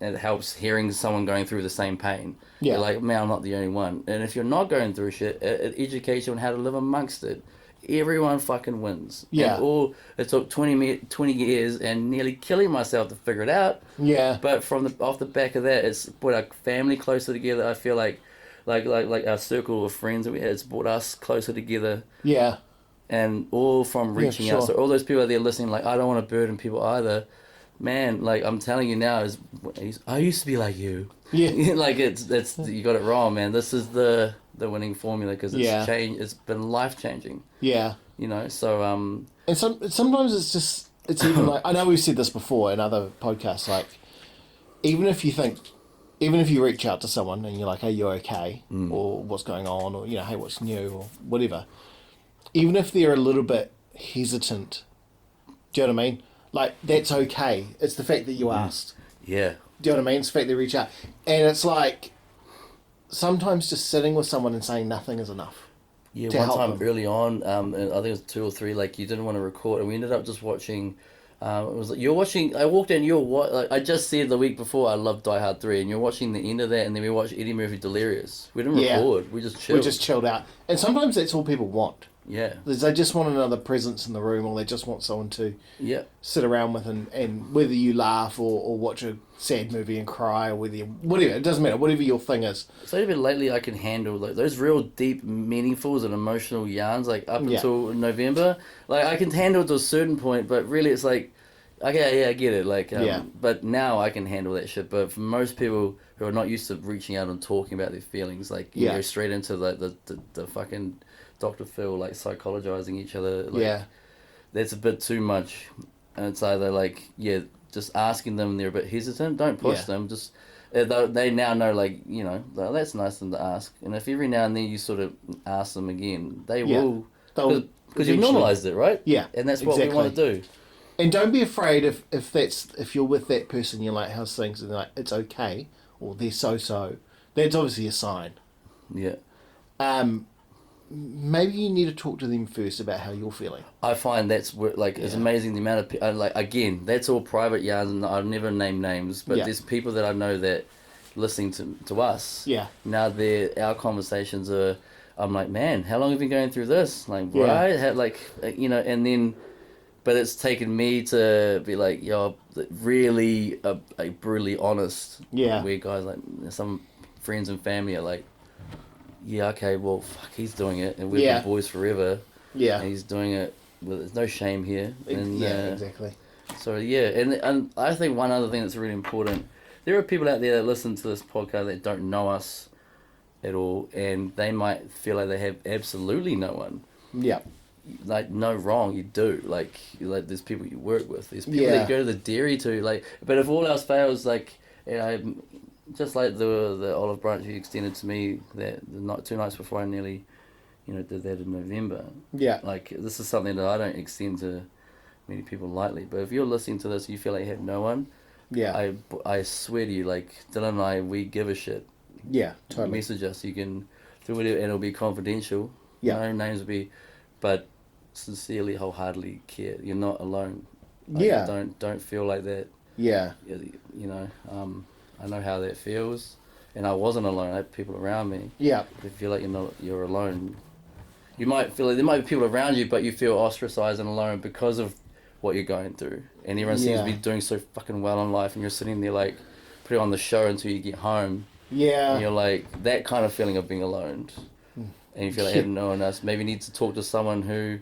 it helps hearing someone going through the same pain. Yeah. You're like, man, I'm not the only one. And if you're not going through shit, it educates you on how to live amongst it. Everyone fucking wins. Yeah. And it took 20 years and nearly killing myself to figure it out. Yeah. But off the back of that, it's brought our family closer together. I feel like our circle of friends that we had, it's brought us closer together. Yeah. And all from reaching out. So all those people out there listening, like, I don't want to burden people either. Man, like I'm telling you now, I used to be like you. Yeah. Like it's you got it wrong, man. This is the winning formula because it's changed. It's been life changing. Yeah. You know, so And sometimes it's even like, I know we've said this before in other podcasts. Like, even if you reach out to someone and you're like, hey, you're okay, or what's going on, or hey, what's new, or whatever. Even if they're a little bit hesitant, do you know what I mean? Like, that's okay. It's the fact that you asked. Yeah. Do you know what I mean? It's the fact they reach out. And it's like, sometimes just sitting with someone and saying nothing is enough. Yeah, one time early on, I think it was 2 or 3, like, you didn't want to record, and we ended up just watching, it was like, you're watching, I walked in, like, I just said the week before I loved Die Hard 3, and you're watching the end of that, and then we watched Eddie Murphy Delirious. We didn't record, we just chilled. We just chilled out. And sometimes that's all people want. Yeah. They just want another presence in the room, or they just want someone to sit around with, and whether you laugh or watch a sad movie and cry, or whatever, it doesn't matter, whatever your thing is. So even lately I can handle like those real deep, meaningful and emotional yarns, like up until November. Like I can handle it to a certain point, but really it's like, okay, I get it. Like, but now I can handle that shit. But for most people who are not used to reaching out and talking about their feelings, like you go straight into like the fucking Dr. Phil, like psychologizing each other. Like, that's a bit too much. And it's either like, just asking them, they're a bit hesitant. Don't push them. Just They now know, like, "Oh, that's nice of them to ask." And if every now and then you sort of ask them again, they will, because you've normalized it, right? Yeah, and that's what we want to do. And don't be afraid if you're with that person, you're like, "How's things?" And they're like, "It's okay," or "They're so." That's obviously a sign. Yeah. Maybe you need to talk to them first about how you're feeling. I find that's where, like, it's amazing the amount of like, again, that's all private yarns, and I've never named names, but there's people that I know that listening to us. Yeah. Now our conversations are. I'm like, man, how long have you been going through this? Like, right? And then, but it's taken me to be like, yo, really, brutally honest. Yeah. Where guys, like, some friends and family are like, yeah, okay, well, fuck, he's doing it, and we've been boys forever. Yeah. And he's doing it. There's no shame here. And, exactly. So and I think one other thing that's really important. There are people out there that listen to this podcast that don't know us at all, and they might feel like they have absolutely no one. Yeah. Like, no, wrong, you do. Like there's people you work with. There's people that you go to the dairy to. Like, but if all else fails, like, just like the olive branch you extended to me that 2 nights before I nearly, did that in November. Yeah. Like, this is something that I don't extend to many people lightly. But if you're listening to this, you feel like you have no one. Yeah. I swear to you, like, Dylan and I, we give a shit. Yeah, totally. Message us. You can do whatever, and it'll be confidential. Yeah. No names will be, but sincerely, wholeheartedly care. You're not alone. Like, don't feel like that. Yeah. I know how that feels, and I wasn't alone. I had people around me. Yeah. If you feel like you're alone, you might feel like there might be people around you, but you feel ostracized and alone because of what you're going through. And everyone seems to be doing so fucking well in life, and you're sitting there like putting on the show until you get home. Yeah. And you're like, that kind of feeling of being alone, and you feel like having no one else. Maybe need to talk to someone who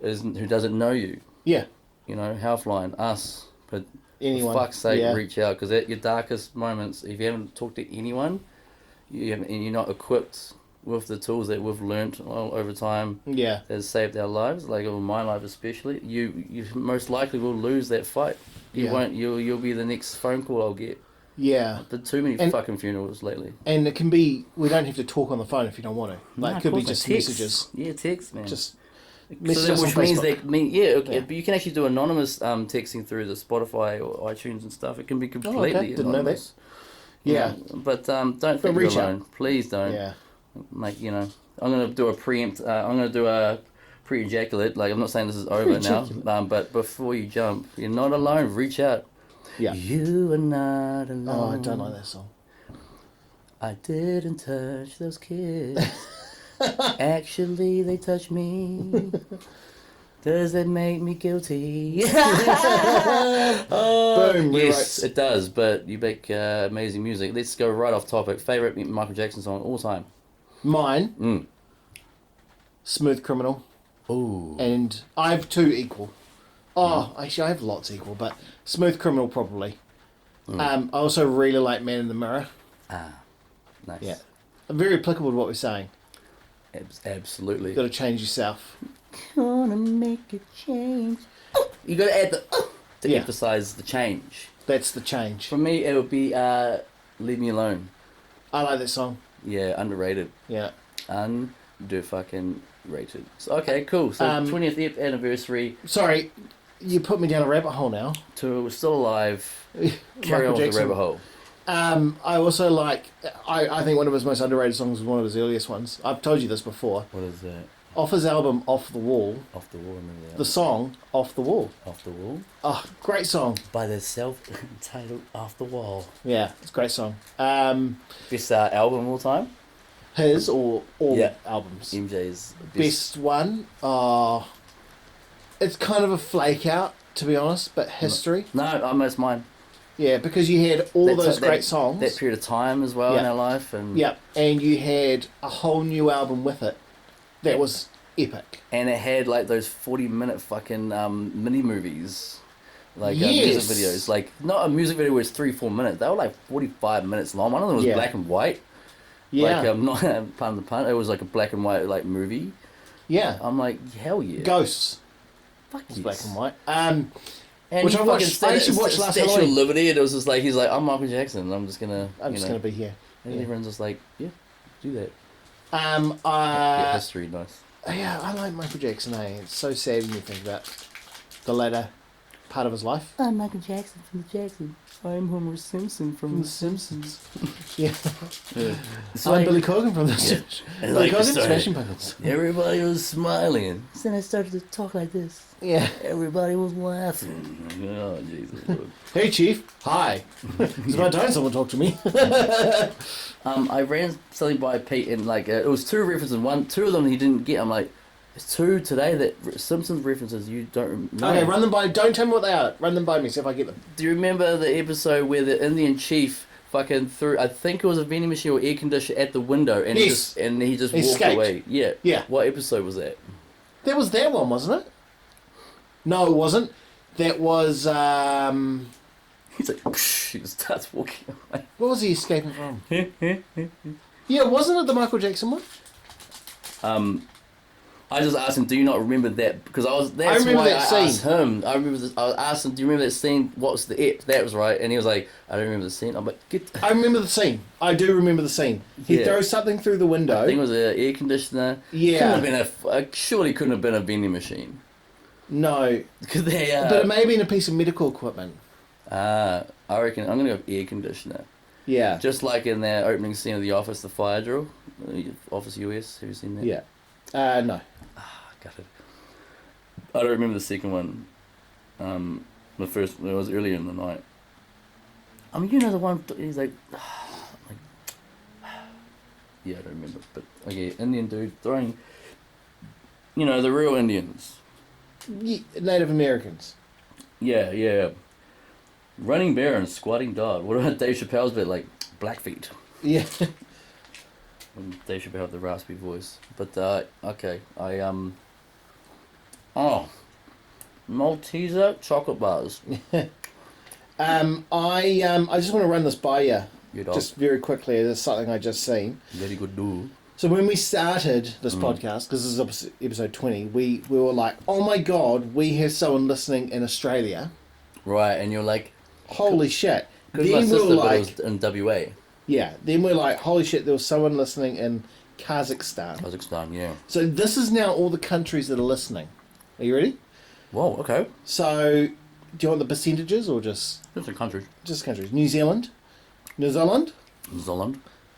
doesn't know you. Yeah. Helpline, us, but anyone. For fuck's sake, reach out, because at your darkest moments, if you haven't talked to anyone, and you're not equipped with the tools that we've learnt over time, that has saved our lives, like over my life especially, you most likely will lose that fight. You won't. You'll be the next phone call I'll get. Yeah. But too many fucking funerals lately. And it can be, we don't have to talk on the phone if you don't want to. Like, it could be just text. messages. Yeah, text, man. Just messages, which means but you can actually do anonymous texting through the Spotify or iTunes and stuff. It can be completely Didn't anonymous. Know that. Yeah. But don't think you're alone. Out. Please don't. Yeah. Like, I'm going to do a pre-ejaculate. Like, I'm not saying this is over now, but before you jump, you're not alone. Reach out. Yeah. You are not alone. Oh, I don't like that song. I didn't touch those kids. Actually, they touched me. Does that make me guilty? Boom. Yes, it does. But you make amazing music. Let's go right off topic. Favorite Michael Jackson song all time? Mine. Smooth Criminal. Ooh. And I have 2 equal. Oh, actually, I have lots equal, but Smooth Criminal probably. I also really like Man in the Mirror. Ah, nice. Yeah. Very applicable to what we're saying. Absolutely. You've got to change yourself. Gonna make a change. You got to add to emphasize the change. That's the change. For me, it would be Leave Me Alone. I like that song. Yeah, underrated. Yeah. Fucking rated. So, okay, cool. So 20th anniversary. Sorry, you put me down a rabbit hole now. We're still alive. Carry on with the rabbit hole. I also like, I think one of his most underrated songs is one of his earliest ones. I've told you this before. What is that? Off his album, Off the Wall. Off the Wall, remember that. The song, Off the Wall. Off the Wall? Oh, great song. By the self-titled Off the Wall. Yeah, it's a great song. Best album of all time? His or all albums? MJ's best one? It's kind of a flake out, to be honest, but History. No, almost mine. Yeah, because you had all those great songs. That period of time as well in our life. And and you had a whole new album with it that was epic. And it had like those 40-minute fucking mini movies. Like music videos. Like, not a music video where it's 3-4 minutes. They were like 45 minutes long. One of them was black and white. Yeah. Like, not pun the pun. It was like a black and white like movie. Yeah. I'm like, hell yeah. Ghosts. Fuck yes. Black and white. And Which he I fucking watched. I actually watched last Statue of Halloween. Liberty, and it was just like he's like, I'm Michael Jackson. I'm just gonna be here. And everyone's just like, yeah, do that. Yeah, History, nice. Yeah, I like Michael Jackson. It's so sad when you think about the latter part of his life. I'm Michael Jackson from the Jackson. I'm Homer Simpson from The Simpsons. Yeah. So I'm Billy Corgan from The Simpsons. Billy Corgan, Smashing Pumpkins. Everybody was smiling. Then I started to talk like this. Yeah. Everybody was laughing. Oh, Jesus. Lord. Hey, Chief. Hi. It's about time someone talk to me. I ran something by Pete, and like it was two references. Two of them he didn't get. I'm like, it's two today that Simpsons references you don't know. Okay, run them by. Don't tell me what they are. Run them by me. See if I get them. Do you remember the episode where the Indian chief fucking threw? I think it was a vending machine or air conditioner at the window, and yes. he just walked escaped. away. Yeah. Yeah. What episode was that? That was that one, wasn't it? No, it wasn't. That was. He's like, psh, he just starts walking away. What was he escaping from? Yeah, wasn't it the Michael Jackson one? I just asked him, do you not remember that? Because I remember that scene. Asked him. I asked him, do you remember that scene? What's the ep? That was right. And he was like, I don't remember the scene. I'm like, I remember the scene. I do remember the scene. He Yeah. throws something through the window. I think it was an air conditioner. Yeah. Couldn't have been surely couldn't have been a vending machine. No. Because they, But it may have been a piece of medical equipment. I reckon I'm going to go air conditioner. Yeah. Just like in that opening scene of The Office, the fire drill. Office US. Have you seen that? Yeah. No. Got it. I don't remember the second one. The first, it was earlier in the night. I mean, you know the one, he's like, yeah, I don't remember. But, okay, Indian dude throwing, the real Indians. Native Americans. Yeah. Running bear and squatting dog. What about Dave Chappelle's bit, like, Blackfeet? Yeah. When Dave Chappelle had the raspy voice. But, okay, Malteser chocolate bars. I just want to run this by you. You dog. Just very quickly. There's something I just seen. Very good do. So when we started this podcast, because this is episode 20, we were like, oh my God, we have someone listening in Australia. Right, and you're like... Holy shit. Because my sister was in WA. Yeah, then we're like, holy shit, there was someone listening in Kazakhstan. Kazakhstan, yeah. So this is now all the countries that are listening. Are you ready? Whoa, okay. So, do you want the percentages or just... Just a country. Just countries. New Zealand. New Zealand.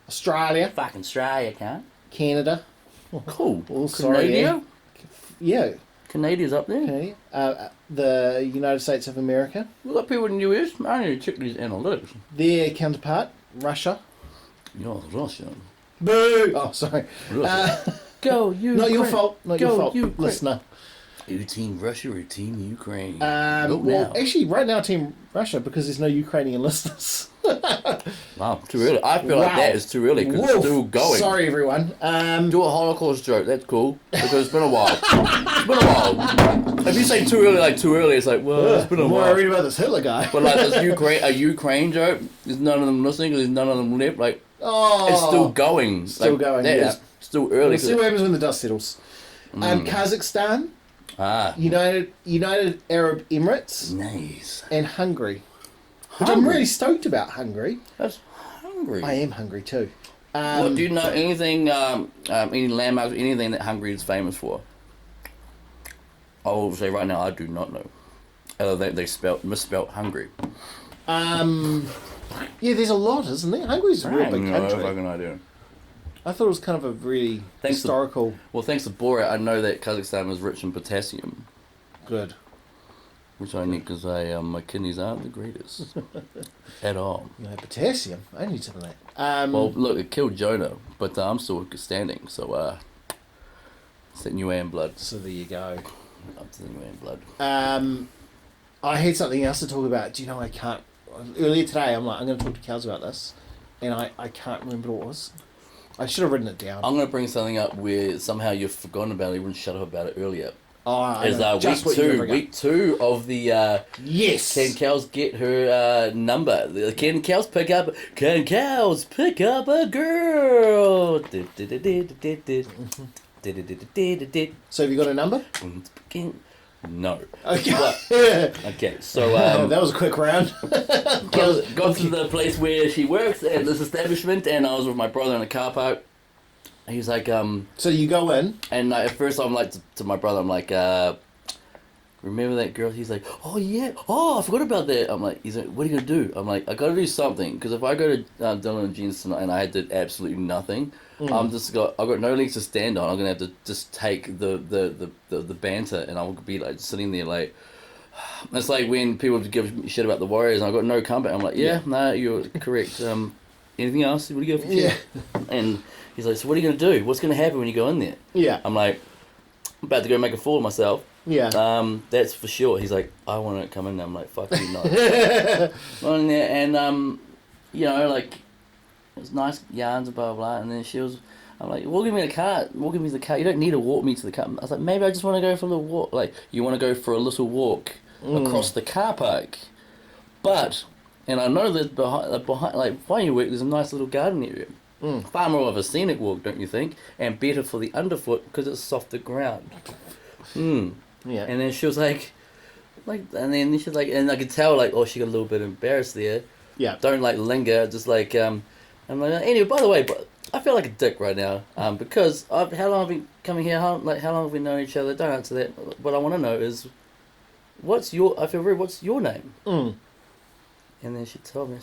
Australia. Fucking Australia, can't. Canada. Cool. Oh, sorry, Canada? Yeah. Canada's up there. Canada. The United States of America. We've got people in the US. I need to check these analytics. Their counterpart, Russia. You're Russia. Boo! Oh, sorry. Go, you. Not your fault. Not your fault, Ukraine. listener. Are you Team Russia or Team Ukraine? Well, actually, right now, Team Russia, because there's no Ukrainian listeners. Wow, too early. I feel like that is too early because it's still going. Sorry, everyone. Do a Holocaust joke. That's cool because it's been a while. If you say too early, it's like, well, it's been a More while. worried about this Hitler guy. But like this Ukraine joke, there's none of them listening because there's none of them left. Like, Oh, it's still going. Still going, That yeah. is still early. We'll see what happens when the dust settles. Kazakhstan, United Arab Emirates, Nice. and Hungary. Which I'm really stoked about, Hungary. That's Hungary. I am hungry too. Well, do you know anything, any landmarks, anything that Hungary is famous for? I will say right now, I do not know. Other than they misspelt Hungary. Yeah, there's a lot, isn't there? Hungary's a real big No country. fucking idea. I thought it was kind of a really historical. Thanks to Borat, I know that Kazakhstan is rich in potassium. Good. Which I need because my kidneys aren't the greatest at all. You know, potassium. I need some of that. Well, look, it killed Jonah, but I'm still standing, so it's that new and blood. So there you go. Up to the new and blood. I had something else to talk about. Do you know I can't... Earlier today, I'm going to talk to Kels about this, and I can't remember what it was. I should have written it down. I'm going to bring something up where somehow you've forgotten about it, you wouldn't shut up about it earlier. Oh, I Is know. Just what you were week two of the yes. Can Kels get her number? Can Kels pick up a girl? So have you got a number? No. Okay. Okay, so that was a quick round. got to the place where she works at this establishment, and I was with my brother in the car park. He's like, So you go in, and at first I'm like to my brother, I'm like, remember that girl? He's like, oh yeah, oh I forgot about that. I'm like, he's like, what are you gonna do? I'm like, I gotta do something, because if I go to Dylan and Jeans tonight and I did absolutely nothing, I've got no legs to stand on. I'm gonna have to just take the banter, and I'll be like sitting there like. It's like when people give shit about the Warriors, and I've got no comeback. I'm like, no, you're correct. Anything else? What do you go for? Yeah. And he's like, so what are you going to do? What's going to happen when you go in there? Yeah. I'm like, I'm about to go make a fool of myself. Yeah. That's for sure. He's like, I want to come in there. I'm like, fuck you, not. Went in there, and, you know, like, it was nice yarns and blah, blah, blah. And then I'm like, walk me to the car. You don't need to walk me to the car. I was like, maybe I just want to go for a little walk. Like, you want to go for a little walk across the car park. But, and I know that behind like, you work, there's a nice little garden area. Far more of a scenic walk, don't you think? And better for the underfoot because it's softer ground. Yeah. And then she was like, and then she's like, and I could tell, like, oh, she got a little bit embarrassed there. Yeah. Don't, like, linger, just like, I'm like, anyway, by the way, but I feel like a dick right now, because how long have we been coming here? How long have we known each other? Don't answer that. What I want to know is, what's your name? And then she told me,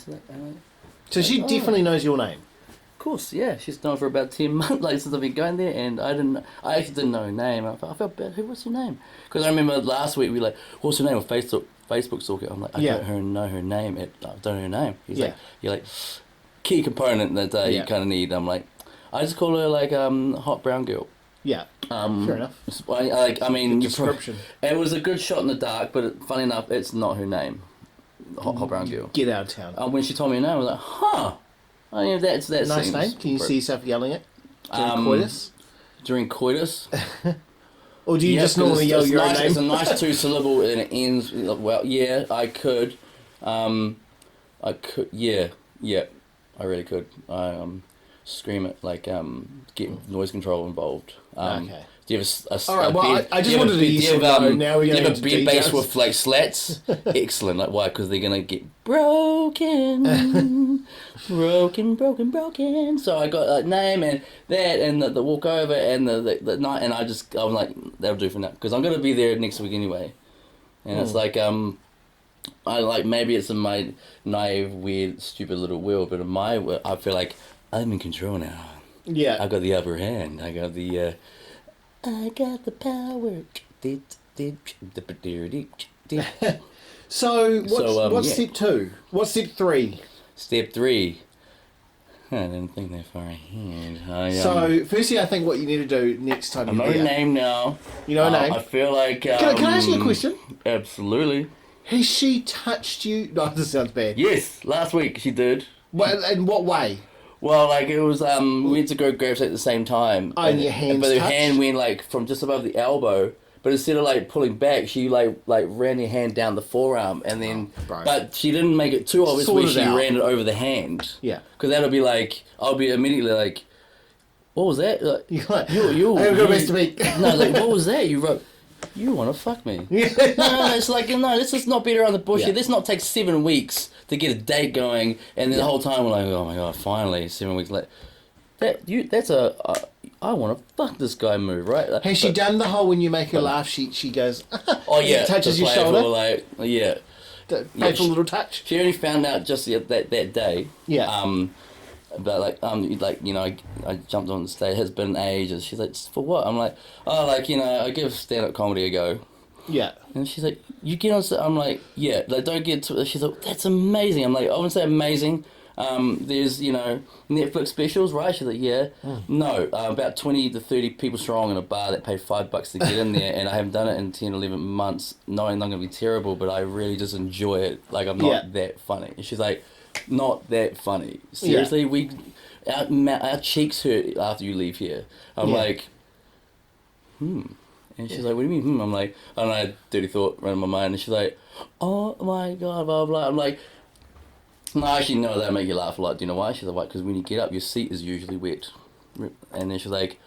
So she definitely knows your name. Of course, yeah. She's known for about 10 months, like, since I've been going there, and I actually didn't know her name. I felt bad. Hey, what's your name? Because I remember last week we were like, what's her name? On Facebook stalker. I'm like, I don't know her name. I don't know her name. He's like, you're like, key component that you kind of need. I'm like, I just call her like hot brown girl. Yeah. Fair enough. I mean, description. It was a good shot in the dark, but funny enough, it's not her name. Hot brown girl. Get out of town. When she told me her name, I was like, huh. I mean, that nice seems name. Can you see yourself yelling it during coitus? During coitus. Or do you just normally yell your own name? It's a nice 2-syllable and it ends. Well, yeah, I could. Yeah, I really could. Scream it, like, get noise control involved. Okay. Do you have All right, well, I just wanted to use it. Now we're going to have a bed base with, like, slats? Excellent. Like, why? Because they're going to get broken. broken. So I got a name and that and the walk over and the night, and I was like, that'll do for now. Because I'm going to be there next week anyway. And it's like, maybe it's in my naive, weird, stupid little world, but in my world, I feel like I'm in control now. Yeah. I got the upper hand. I got the power. So what's step 2? What's step 3? Step 3. I didn't think that far ahead. So firstly, I think what you need to do next time I know her name now. You know her name? I feel like... Can I ask you a question? Absolutely. Has she touched you? No, this sounds bad. Yes, last week she did. In what way? Well, like, it was, we went to go grab at the same time. Oh, and your hands But her touched? hand went, like, from just above the elbow. But instead of, like, pulling back, she, like ran her hand down the forearm. And then... but she didn't make it too obvious where she ran it over the hand. Yeah. Because that'll be, like... I'll be immediately, like... What was that? Like, you I haven't got rest of me. No, like, what was that? You wrote... You want to fuck me? No, it's like, no, let's just not beat around the bush here. Let's not take 7 weeks to get a date going, and then the whole time we're like, oh my god, finally, 7 weeks later. That's a I want to fuck this guy move, right? Like, Has she done the whole when you make her laugh, she goes, oh yeah, touches your shoulder? Like, yeah. Playful little touch? She only found out just that day. Yeah. But I jumped on the stage. It has been ages. She's like, for what? I'm like, oh, like, I give stand-up comedy a go. Yeah. And she's like, you get on stage. I'm like, yeah. Like, don't get to. She's like, that's amazing. I'm like, I wouldn't say amazing. There's Netflix specials, right? She's like, yeah. No, about 20 to 30 people strong in a bar that paid $5 to get in there, and I haven't done it in 10, 11 months, knowing I'm gonna be terrible, but I really just enjoy it. Like, I'm not that funny. And she's like, not that funny. Seriously, our cheeks hurt after you leave here. I'm like, And she's like, what do you mean, I'm like, I don't know, dirty thought ran in my mind. And she's like, oh my god, blah, blah. I'm like, no, actually, no, that'll make you laugh a lot. Do you know why? She's like, what? Because when you get up, your seat is usually wet. And then she's like,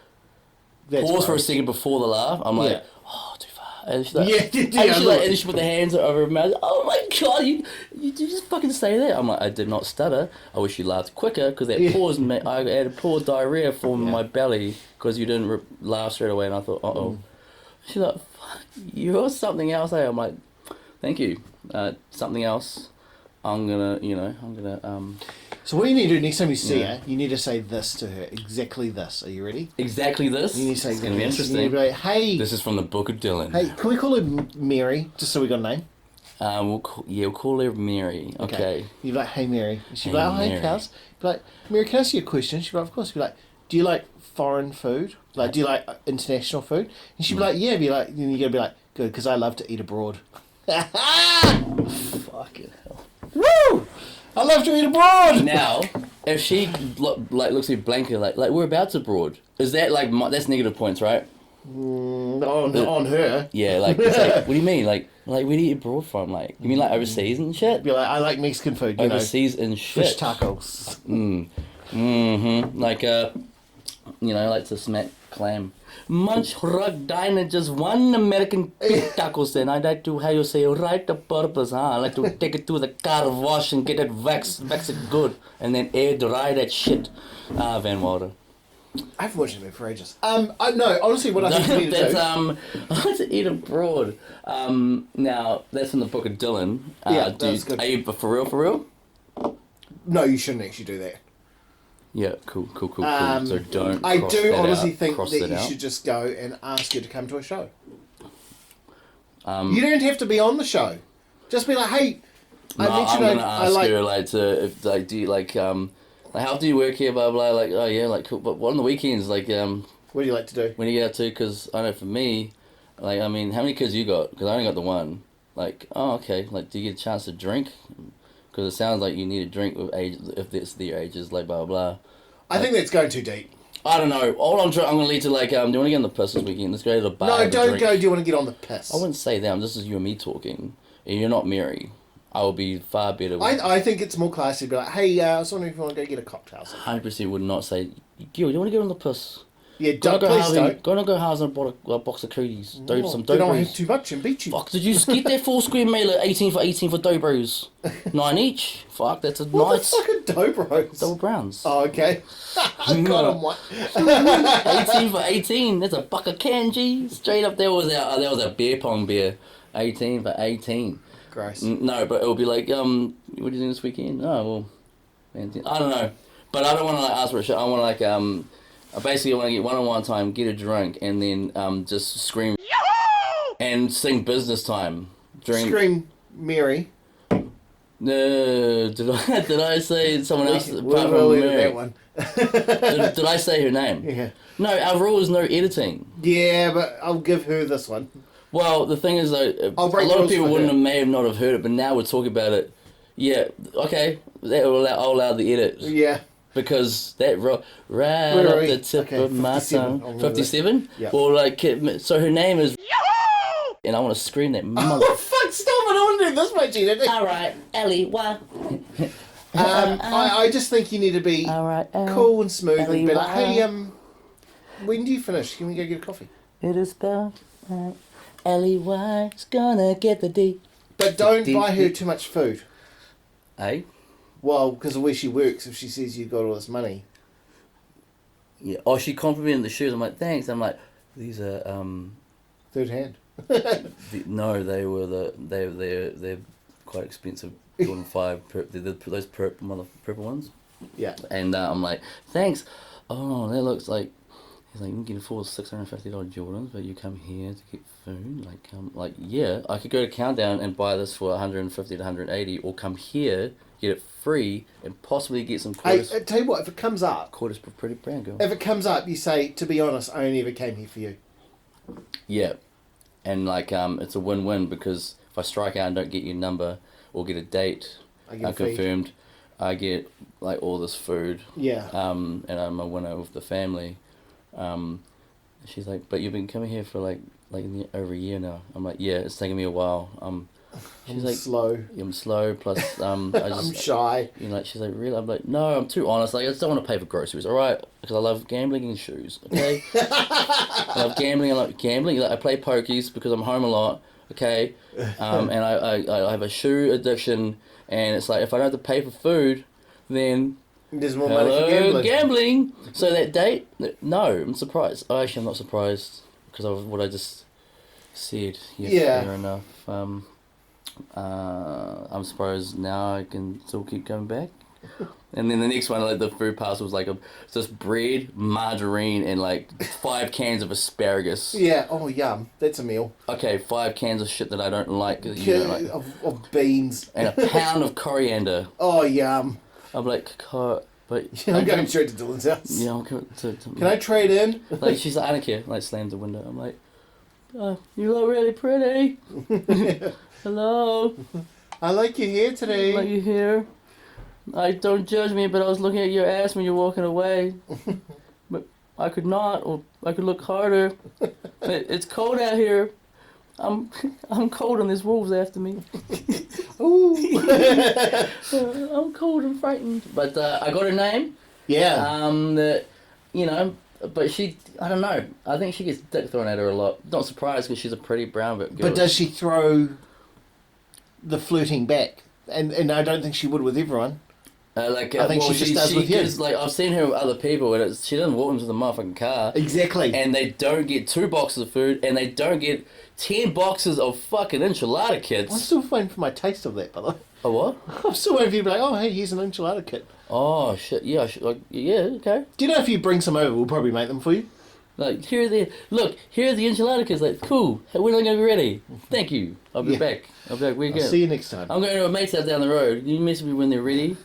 pause for a second before the laugh. I'm like, oh, too far. And she's like, Yeah, and she put the hands over her mouth. Oh my god, you just fucking say that. I'm like, I did not stutter. I wish you laughed quicker because that pause, I had a pause diarrhea forming in my belly because you didn't laugh straight away. And I thought, She's like, fuck, you're something else. Eh? I'm like, thank you. Something else. I'm gonna. So what you need to do next time you see her, you need to say this to her. Exactly this. Are you ready? Exactly this? You need to say it's going to be interesting. You need to be like, hey. This is from the Book of Dylan. Hey, can we call her Mary, just so we got a name? We'll call her Mary. Okay. You'd be like, hey Mary. She'd be like, oh, hey Kels. Be like, Mary, can I ask you a question? She'd be like, of course. Be like, do you like foreign food? Like, do you like international food? And she'd be like, yeah. Be like, then you gotta be like, good, because I love to eat abroad. Fucking hell. Woo! I love to eat abroad. Now, if she looks at you blankly like whereabouts abroad, is that like that's negative points, right? On her. Yeah, like, what do you mean? Like where do you eat abroad from? Like, you mean like overseas and shit? Be like, I like Mexican food. Overseas and shit. Fish tacos. Like like to smack clam. Munch rug diner just one American pig tacos and I like to, how you say, right the purpose, huh? I like to take it to the car wash and get it wax it good, and then air dry that shit. Van Wilder. I haven't watched it for ages. No, honestly, what I think you need to do... I like to eat abroad. Now, that's in the Book of Dylan. That's good. Are you for real? No, you shouldn't actually do that. Yeah, cool. So don't. I do honestly out. think Cross that you out. should just go and ask her to come to a show. You don't have to be on the show. Just be like, hey, I'm gonna ask her do you like how do you work here? Blah blah. Like, oh yeah, like cool. But what on the weekends? Like what do you like to do? When you get out to? Because I know for me, like I mean, how many kids you got? Because I only got the one. Like, oh okay. Like, do you get a chance to drink? Because it sounds like you need a drink with age if it's their ages. Like blah blah. I think that's going too deep. I don't know. All I'm going to lead to like, do you want to get on the piss this weekend? Let's go to the bar. No, don't go. Do you want to get on the piss? I wouldn't say that. This is you and me talking. And you're not Mary. I will be far better. I think it's more classy to be like, hey, I was wondering if you want to go get a cocktail. 100% would not say, Gil, you want to get on the piss? Yeah, please don't. Go and go house and buy a box of cooties. Some dough don't bros. have too much and beat you. Fuck, did you get that 4 square meal at 18 for dough bros? 9 each? Fuck, that's a what nice... What the fuck are dough bros? Double browns. Oh, okay. I got them one. 18 for 18. That's a buck of candy. Straight up, there was a beer pong beer. 18 for 18. Gross. No, but it'll be like, what are you doing this weekend? Oh, well, I don't know. But I don't want to like ask for a shit. I want to like, I basically want to get one-on-one time, get a drink, and then just scream Yahoo! And sing business time. Scream Mary. No, did I say someone else apart from Mary? That one. did I say her name? Yeah. No, our rule is no editing. Yeah, but I'll give her this one. Well, the thing is, though, a lot of people may not have heard it, but now we're talking about it. Yeah, okay, I'll allow the edit. Yeah. Because that right up the tip of my tongue. 57? Yeah. Well, like, so her name is Yahoo! And I want to scream that mother. Oh, fuck, stop it. I don't want to do this much editing. Alright, Ellie, what? I just think you need to be cool and smooth and be like, hey, when do you finish? Can we go get a coffee? It is spelled Ellie White's gonna get the D. But don't buy her too much food. Eh? Well, because of where she works, if she sees you got all this money. Yeah. Oh, she complimented the shoes. I'm like, thanks. I'm like, these are third hand. No, they're quite expensive. Jordan 5. Those purple ones. Yeah. And I'm like, thanks. Oh, that looks like. He's like, you can afford $650 Jordans, but you come here to get food. Like, yeah, I could go to Countdown and buy this for $150 to $180, or come here, get it free, and possibly get some quarters. Hey, tell you what, if it comes up, quarters for pretty brown girl. If it comes up, you say, to be honest, I only ever came here for you. Yeah, and like, it's a win-win, because if I strike out and don't get your number or get a date, confirmed, I get like all this food. Yeah. And I'm a winner with the family. She's like, but you've been coming here for like over a year now. I'm like, yeah, it's taken me a while. She's like, slow. I'm slow. Plus, I'm shy. You know, she's like, really? I'm like, no, I'm too honest. Like, I just don't want to pay for groceries, all right? Because I love gambling and shoes, okay? I love gambling. I like gambling. Like, I play pokies because I'm home a lot, okay? And I have a shoe addiction, and it's like, if I don't have to pay for food, then... There's more money for gambling. So that date, no, I'm surprised. Actually, I'm not surprised because of what I just said. Yeah. Fair enough. I'm surprised now I can still keep going back. And then the next one, like the food parcel was like just bread, margarine, and like 5 cans of asparagus. Yeah. Oh, yum. That's a meal. Okay, 5 cans of shit that I don't like. That you don't like. Of beans. And a pound of coriander. Oh, yum. I'm like, but I'm going straight to Dylan's house. Yeah, I'm going to. Can I trade in? Like, she's like, I don't care. Like, slams the window. I'm like, you look really pretty. Hello. I like your hair today. I like your hair. Don't judge me, but I was looking at your ass when you're walking away. But I could not, or I could look harder. It's cold out here. I'm cold and there's wolves after me. Ooh. I'm cold and frightened. But I got her name. Yeah. You know, but I don't know. I think she gets dick thrown at her a lot. Not surprised because she's a pretty brown girl. But does she throw the flirting back? And I don't think she would with everyone. I think she just does with you. Like, I've seen her with other people, and she doesn't walk into the motherfucking car. Exactly. And they don't get 2 boxes of food, and they don't get 10 boxes of fucking enchilada kits. I'm still waiting for my taste of that, by the way. Oh, what? I'm still waiting for you to be like, oh, hey, here's an enchilada kit. Oh, shit. Yeah, yeah, okay. Do you know if you bring some over, we'll probably make them for you? Like, here are the enchilada kits. Like, cool. When are they going to be ready? Thank you. I'll be back. Where you going? I'll see you next time. I'm going to a mate's house down the road. You message me when they're ready.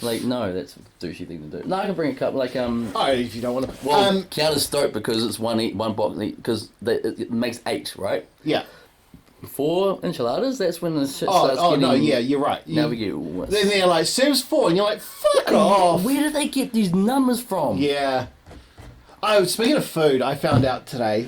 Like, no, that's a douchey thing to do. No, I can bring a couple, like, Oh, if you don't want to... Well, count as stoked because it's one box, because it makes 8, right? Yeah. 4 enchiladas, that's when the shit starts getting... Oh, no, yeah, you're right. Now we get... Then they're like, serves 4, and you're like, fuck off! Where do they get these numbers from? Yeah. Oh, speaking of food, I found out today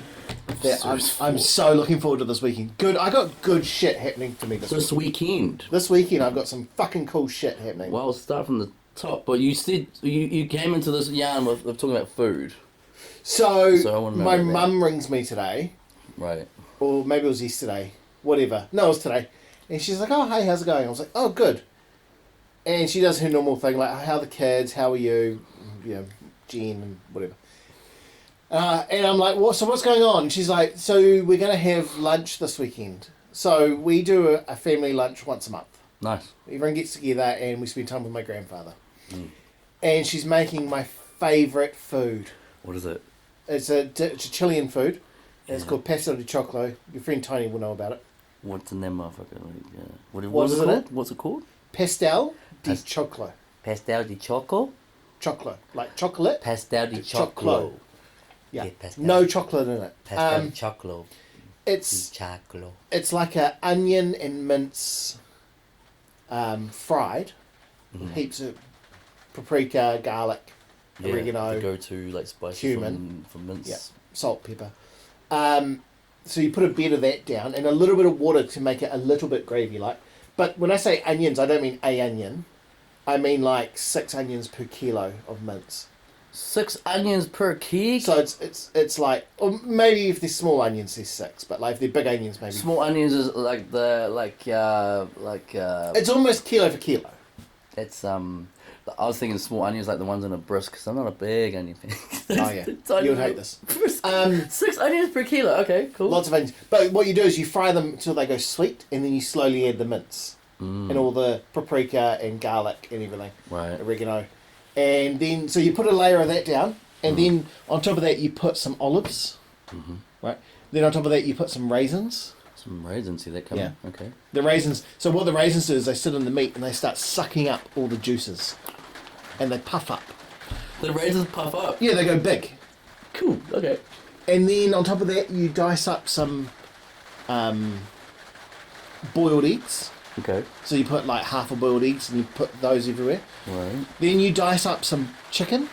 that I'm so looking forward to this weekend. I got good shit happening to me this weekend. This weekend, I've got some fucking cool shit happening. Well, I'll start from the top, but you said you came into this yarn of talking about food. So my mum rings me today. Right. Or maybe it was yesterday. Whatever. No, it was today. And she's like, oh, hey, how's it going? I was like, oh, good. And she does her normal thing, like, how are the kids? How are you? You know, Jen and whatever. And I'm like, what's going on? And she's like, so we're going to have lunch this weekend. So we do a family lunch once a month. Nice. Everyone gets together and we spend time with my grandfather. And she's making my favourite food. What is it? It's a Chilean food. And it's called pastel de choclo. Your friend Tony will know about it. What's in that motherfucker? What is it called? What's it called? Pastel de choclo. Pastel de choco? Choclo. Like chocolate. Pastel de choclo. Yeah. No chocolate in it. Pastel de choclo. It's like a onion and mince fried. Heaps of paprika, garlic, oregano. The go-to like spice cumin from mince. Yeah. Salt, pepper. So you put a bit of that down and a little bit of water to make it a little bit gravy-like. But when I say onions, I don't mean a onion. I mean like 6 onions per kilo of mince. 6 onions per kilo? So it's like, or maybe if they're small onions, there's 6. But like if they're big onions, maybe. Small onions is like It's almost kilo for kilo. It's I was thinking small onions like the ones in a brisk, because I'm not a big onion fan. Oh yeah, you would hate this. 6 onions per kilo, okay, cool. Lots of onions. But what you do is you fry them until they go sweet, and then you slowly add the mince. And all the paprika and garlic and everything. Right. Oregano. And then, so you put a layer of that down, and then on top of that you put some olives. Right. Then on top of that you put some raisins. Some raisins, see that coming? Yeah. Okay. The raisins, so what the raisins do is they sit in the meat and they start sucking up all the juices. And they puff up. The raisins puff up? Yeah, they go big. Cool, okay. And then on top of that you dice up some boiled eggs. Okay. So you put like half a boiled eggs and you put those everywhere. Right. Then you dice up some chicken.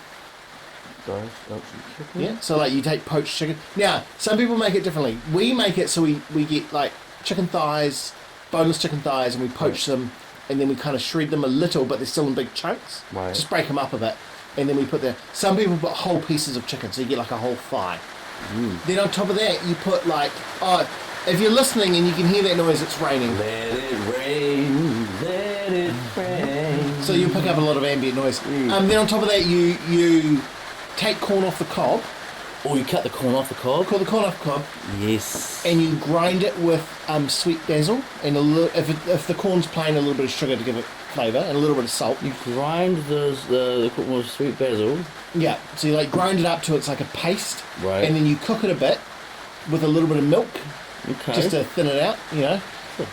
Dice up some chicken? Yeah, so like you take poached chicken. Now, some people make it differently. We make it so we get like chicken thighs, boneless chicken thighs, and we poach them, and then we kind of shred them a little, but they're still in big chunks. Right. Just break them up a bit, and then we put some people put whole pieces of chicken, so you get like a whole thigh. Then on top of that, you put like, if you're listening and you can hear that noise, it's raining. Let it rain, let it rain. So you pick up a lot of ambient noise. Then on top of that, you take corn off the cob. Or you cut the corn off the cob? Cut the corn off the cob. Yes. And you grind it with sweet basil and a little. If the corn's plain, a little bit of sugar to give it flavour and a little bit of salt. You grind the corn with sweet basil. Yeah. So you like grind it up to it's like a paste. Right. And then you cook it a bit with a little bit of milk. Okay. Just to thin it out, you know.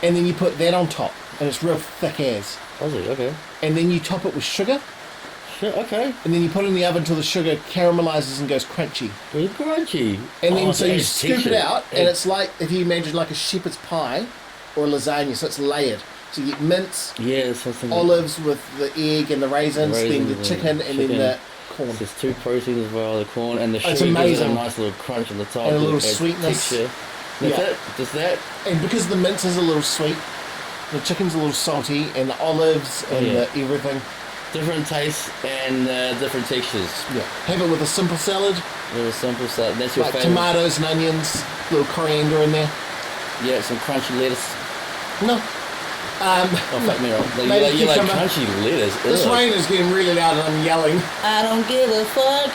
And then you put that on top, and it's real thick as. Okay. And then you top it with sugar. Okay. And then you put it in the oven until the sugar caramelizes and goes crunchy. It's crunchy. And then so you scoop it out, and it's like if you imagine like a shepherd's pie or a lasagna, so it's layered. So you get mince, olives with the egg and the raisins, then the chicken, and then the corn. There's 2 proteins as well, the corn and the sugar. It's amazing. Gives it a nice little crunch on the top. And a little sweetness. Texture. Just that. And because the mince is a little sweet, the chicken's a little salty, and the olives and the everything. Different tastes and different textures. Yeah. Have it with a simple salad. With a simple salad. That's your like favorite. Tomatoes and onions, little coriander in there. Yeah, some crunchy lettuce. No. Fuck me wrong. You like crunchy lettuce. This rain is getting really loud and I'm yelling. I don't give a fuck.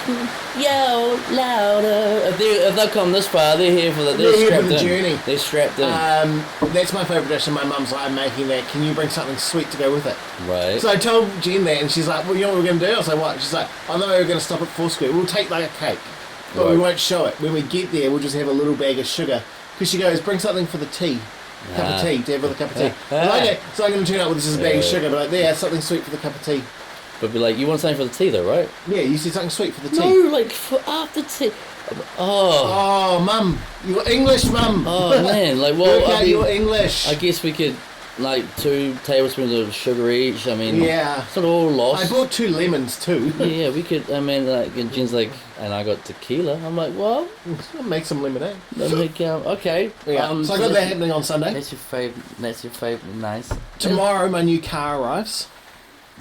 Yell louder. If they come this far, they're here for the journey. They're strapped in. That's my favourite dish, and my mum's like, I'm making that. Can you bring something sweet to go with it? Right. So I told Jen that, and she's like, well, you know what we're going to do? I was like, what? She's like, I know we're going to stop at Foursquare. We'll take like a cake, but we won't show it. When we get there, we'll just have a little bag of sugar. Because she goes, bring something for the tea. Cup of tea, to have with a cup of tea. Okay, so I'm going to turn up with this is a bag of sugar, but like, there, something sweet for the cup of tea. But be like, you want something for the tea though, right? Yeah, you said something sweet for the tea. No, like for after tea. Oh, mum. You're English, mum. Oh, man. Like, well, Work out your English. I guess we could, like, 2 tablespoons of sugar each. I mean, yeah. It's not all lost. I bought 2 lemons, too. Yeah, we could, I mean, like, and Jen's like, and I got tequila. I'm like, well, I'll make some lemonade. Okay. Yeah. So I got that happening on Sunday. That's your favourite. Nice. Tomorrow, my new car arrives.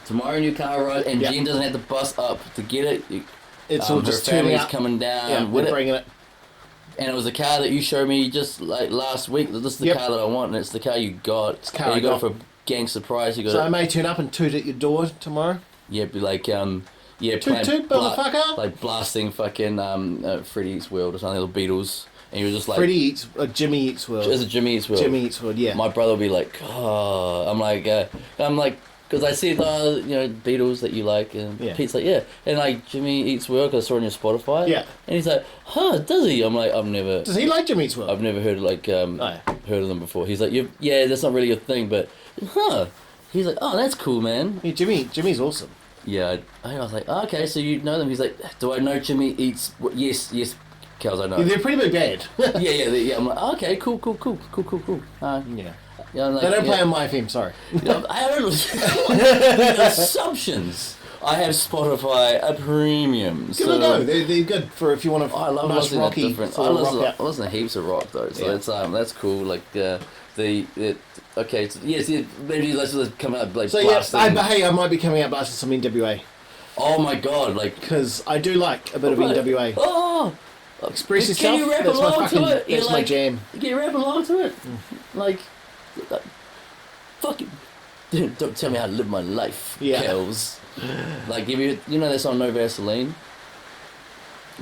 Tomorrow, new car arrives, and Jen doesn't have to bus up to get it. It's all just turning up. Coming down. Yeah, we're bringing it. And it was the car that you showed me just like last week. This is the car that I want, and it's the car you got. It's the car you got it for a gangster price. You got so I may turn up and toot at your door tomorrow. Yeah, be like toot toot, motherfucker. Like blasting fucking Freddie Eats World or something, the Beatles. And you were just like Jimmy Eats World. Is it Jimmy Eats World? Jimmy Eats World, yeah. My brother will be like, oh, I'm like, because I see the Beatles that you like, and Pete's like, yeah, and like Jimmy Eats World, because I saw it on your Spotify, and he's like, huh, does he? I'm like, I've never. Does he like Jimmy Eats World? I've never heard heard of them before. He's like, yeah, that's not really a thing, but he's like, oh, that's cool, man. Yeah, Jimmy's awesome. Yeah, I was like, oh, okay, so you know them? He's like, do I know Jimmy Eats? Yes, Kels, I know. Yeah, they're pretty big band. yeah. I'm like, okay, cool. Yeah. Yeah, like, they don't play on my FM, sorry. I don't know. Assumptions. I have Spotify, a premium. Give it a go. They're good for if you want to. I love nice rocky. I listen to heaps of rock though, so it's that's cool. Like maybe let's come out like. So I might be coming out blasting some NWA. Oh my god! Like because I do like a bit of NWA. Oh. Express yourself. Can you rap along to it? That's my jam. Can you rap along to it? Like, fucking, don't tell me how to live my life, Kels. Like, if you know that song No Vaseline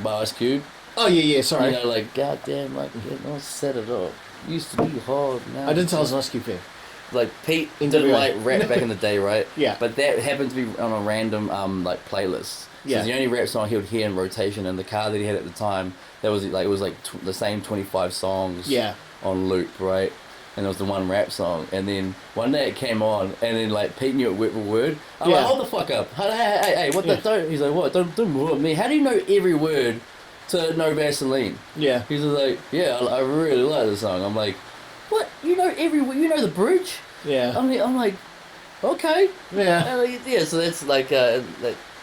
by Ice Cube? Oh, yeah, sorry. You know, like, goddamn, like, don't set it up. Used to be hard, now. I didn't tell I was an Ice Cube fan. Like, Pete didn't like rap back in the day, right? Yeah. But that happened to be on a random, like, playlist. So the only rap song he would hear in rotation in the car that he had at the time, that was like, it was like the same 25 songs on loop, right? And it was the one rap song. And then one day it came on, and then like Pete knew it word for word. I'm like, hold the fuck up. Hey, what the don't? He's like, what? Don't move at me. How do you know every word to No Vaseline? Yeah. He's like, yeah, I really like the song. I'm like, what? You know every word? You know the bridge? Yeah. I'm like, okay. Yeah. So that's like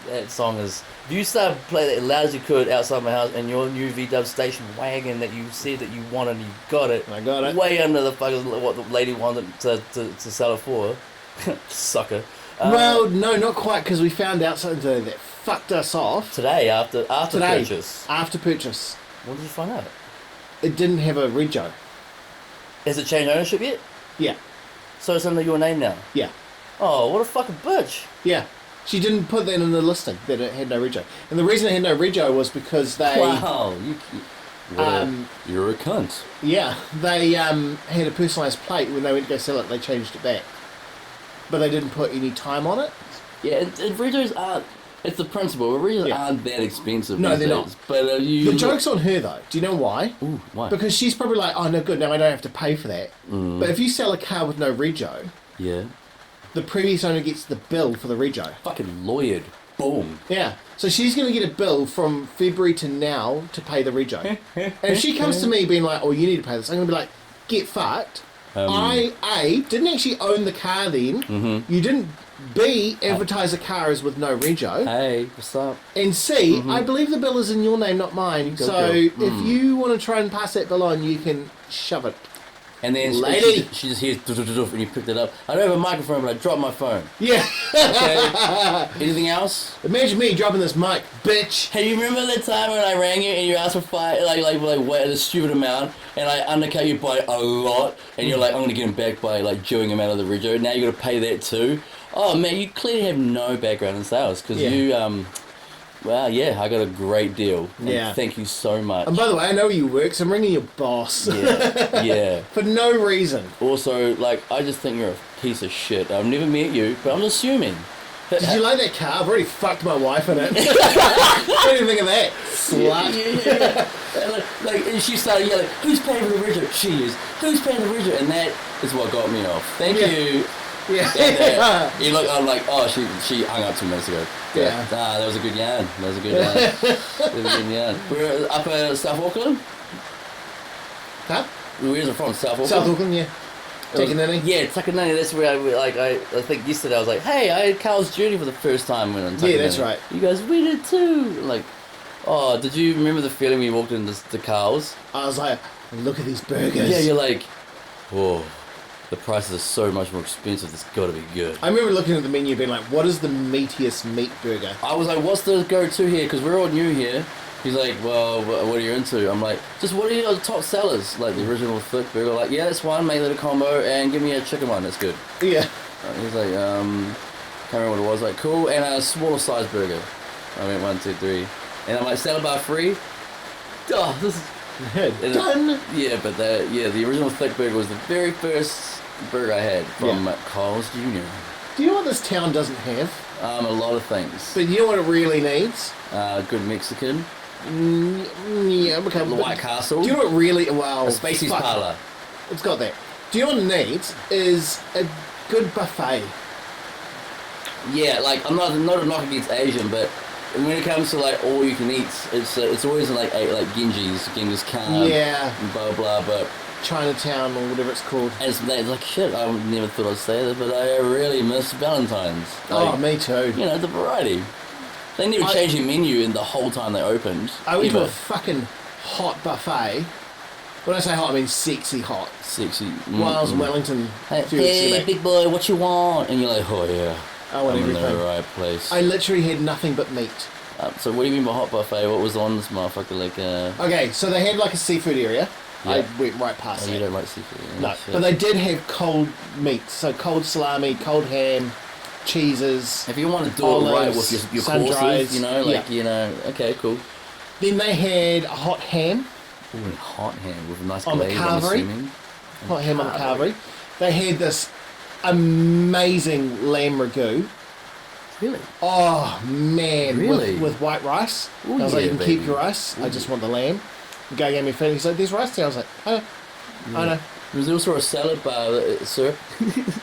That song is. If you start playing it as loud as you could outside my house in your new VW station wagon that you said that you wanted and you got it. I got it. Way under the fucking what the lady wanted to sell it for. Sucker. Well, no, not quite, because we found out something today that fucked us off. Today, after purchase. After purchase. What did you find out? It didn't have a rego. Has it changed ownership yet? Yeah. So it's under your name now? Yeah. Oh, what a fucking bitch. Yeah. She didn't put that in the listing, that it had no rego. And the reason it had no rego was because they... Wow. You're a cunt. Yeah. They had a personalised plate. When they went to go sell it, they changed it back. But they didn't put any time on it. Yeah, and regos aren't... It's the principle. Regos aren't that expensive. No, they're days. not. But the joke's on her, though. Do you know why? Ooh, why? Because she's probably like, oh, no good, now I don't have to pay for that. But if you sell a car with no rego... Yeah. The previous owner gets the bill for the rego. Fucking lawyered. Boom. Yeah. So she's going to get a bill from February to now to pay the rego. And if she comes to me being like, oh, you need to pay this, I'm going to be like, get fucked. I didn't actually own the car then. Mm-hmm. You didn't, B, advertise a car as with no rego. Hey, what's up? And C, I believe the bill is in your name, not mine. So if you want to try and pass that bill on, you can shove it. And then she just hears and you picked it up. I don't have a microphone, but I dropped my phone. Yeah. Okay. Anything else? Imagine me dropping this mic, bitch. Hey, you remember that time when I rang you and you asked for a stupid amount, and I undercut you by a lot, and you're like, I'm gonna get him back by like jewing him out of the rego. Now you got to pay that too. Oh man, you clearly have no background in sales because you Well, yeah, I got a great deal. And thank you so much. And by the way, I know where you work, so I'm ringing your boss. Yeah, yeah. For no reason. Also, like, I just think you're a piece of shit. I've never met you, but I'm assuming. Did you like that car? I've already fucked my wife in it. What do you think of that? Slut. Yeah. And she started yelling, who's paying for the rego? She is. Who's paying the rego? And that is what got me off. Thank you. Yeah. You look, I'm like, oh, she hung up 2 minutes ago. Yeah. Ah, that was a good yarn. That was a good yarn. We're up at South Auckland. Huh? Where's it from? South Auckland? South Auckland, yeah. Takanini? Yeah, Takanini. That's where I think yesterday I was like, hey, I had Kels journey for the first time when I'm Takanini. Yeah, that's right. You guys, we did too. Like, oh, did you remember the feeling when you walked into the Kels? I was like, look at these burgers. Yeah, you're like, whoa. The prices are so much more expensive, it's got to be good. I remember looking at the menu being like, what is the meatiest meat burger? I was like, what's the go-to here? Because we're all new here. He's like, well, what are you into? I'm like, just what are your top sellers? Like the original thick burger. Like, yeah, that's one, make that a combo, and give me a chicken one, that's good. Yeah. He's like, can't remember what it was. Like, cool, and a smaller size burger. I went 1, 2, 3. And I'm like, salad bar free? Oh, this is... Done! Yeah, but the original thick burger was the very first burger I had from Carl's Jr. Do you know what this town doesn't have? A lot of things. But you know what it really needs? Good Mexican. Yeah, okay. The White Castle. Do you know what really... Well, a Spacey's Parlour. It's got that. Do you know what it needs? Is a good buffet. Yeah, like, I'm not a knock against Asian, but when it comes to like all you can eat, it's always like Genghis Khan, blah blah, but Chinatown or whatever it's called. And it's like shit. I never thought I'd say that, but I really miss Valentine's. Like, me too. You know, the variety. They never changed their menu in the whole time they opened. I went to a fucking hot buffet. When I say hot, I mean sexy hot. Sexy. While I was in Wellington. Hey, big boy, what you want? And you're like, oh yeah. I want everything. I'm in the right place. I literally had nothing but meat. So what do you mean by hot buffet? What was on this motherfucker like? Okay, so they had like a seafood area. Yeah. I went right past it. You don't like seafood? Yeah, no, but they did have cold meat. So cold salami, cold ham, cheeses. If you want to do olives, it right with your courses, you know, like you know, okay, cool. Then they had a hot ham. Ooh, hot ham with a nice on glaze, the carvery. I'm assuming. Hot ham on the carvery. They had this amazing lamb ragu. Really? Oh man! Really? With white rice. Ooh, I was like, you can baby. keep your rice. I just want the lamb. The guy gave me a feeling. He's like, "There's rice there." I was like, "Oh, I know." Was there also a salad bar, sir?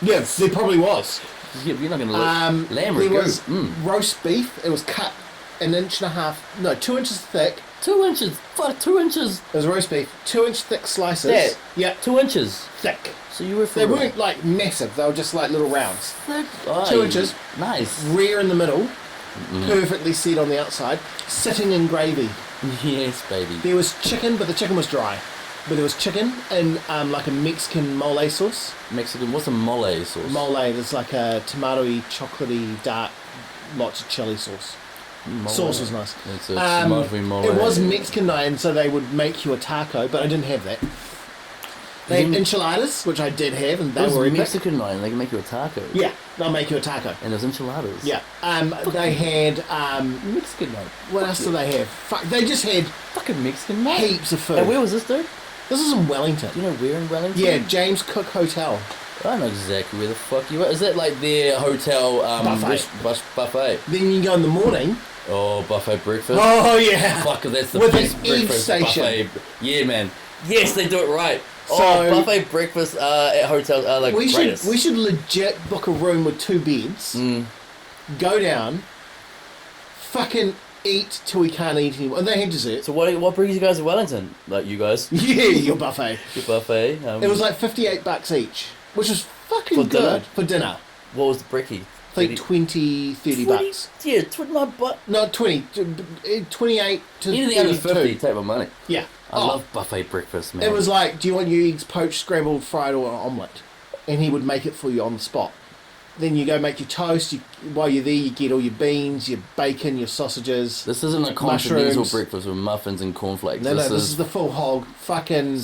Yeah, there probably was. You're not going to look. Lamb there ragu. was roast beef. It was cut 1.5 inches. No, 2 inches thick. 2 inches. Fuck, 2 inches. It was roast beef. 2-inch thick slices. That? Yeah. 2 inches. Thick. So you were. They weren't like massive. They were just like little rounds. Thick. 2 inches. Nice. Rare in the middle. perfectly set on the outside, sitting in gravy. Yes, baby. There was chicken, but the chicken was dry. But there was chicken and like a Mexican mole sauce. Mexican, what's a mole sauce? Mole, there's like a tomatoey, chocolatey, dark, lots of chili sauce. Mole. Sauce was nice. It's a tomatoey mole. It was Mexican night, and so they would make you a taco, but I didn't have that. They had enchiladas, which I did have, and they were epic. Mexican night, and they can make you a taco. Yeah, they'll make you a taco. And there's enchiladas. Yeah. They had Mexican night. what else did they have? Fuck, they just had Fucking Mexican night. heaps of food. And where was this, dude? This is in Wellington. Do you know where in Wellington? Yeah, James Cook Hotel. I know exactly where the fuck you are. Is that like their hotel buffet? Then you go in the morning. Oh, buffet breakfast. Oh yeah. Fuck, that's the With best an egg breakfast station. buffet. Yeah, man. Yes, they do it right. So- buffet breakfast at hotels are like We greatest. should legit book a room with 2 beds. Go down. Fucking eat till we can't eat anymore. And they had dessert. So what brings you guys to Wellington? Like you guys? Yeah, your buffet. Your buffet. It was like $58 each, which was fucking For good dinner? for dinner. What was the brekkie? I think 30 bucks. Yeah, my butt. No, 20, 28 to Anything under 50, 32. take my money. Yeah. I love buffet breakfast, man. It was like, do you want your eggs poached, scrambled, fried, or an omelette? And he would make it for you on the spot. Then you go make your toast. While you're there, you get all your beans, your bacon, your sausages. This isn't a continental mushrooms. breakfast with muffins and cornflakes. No, this is the full hog. Fucking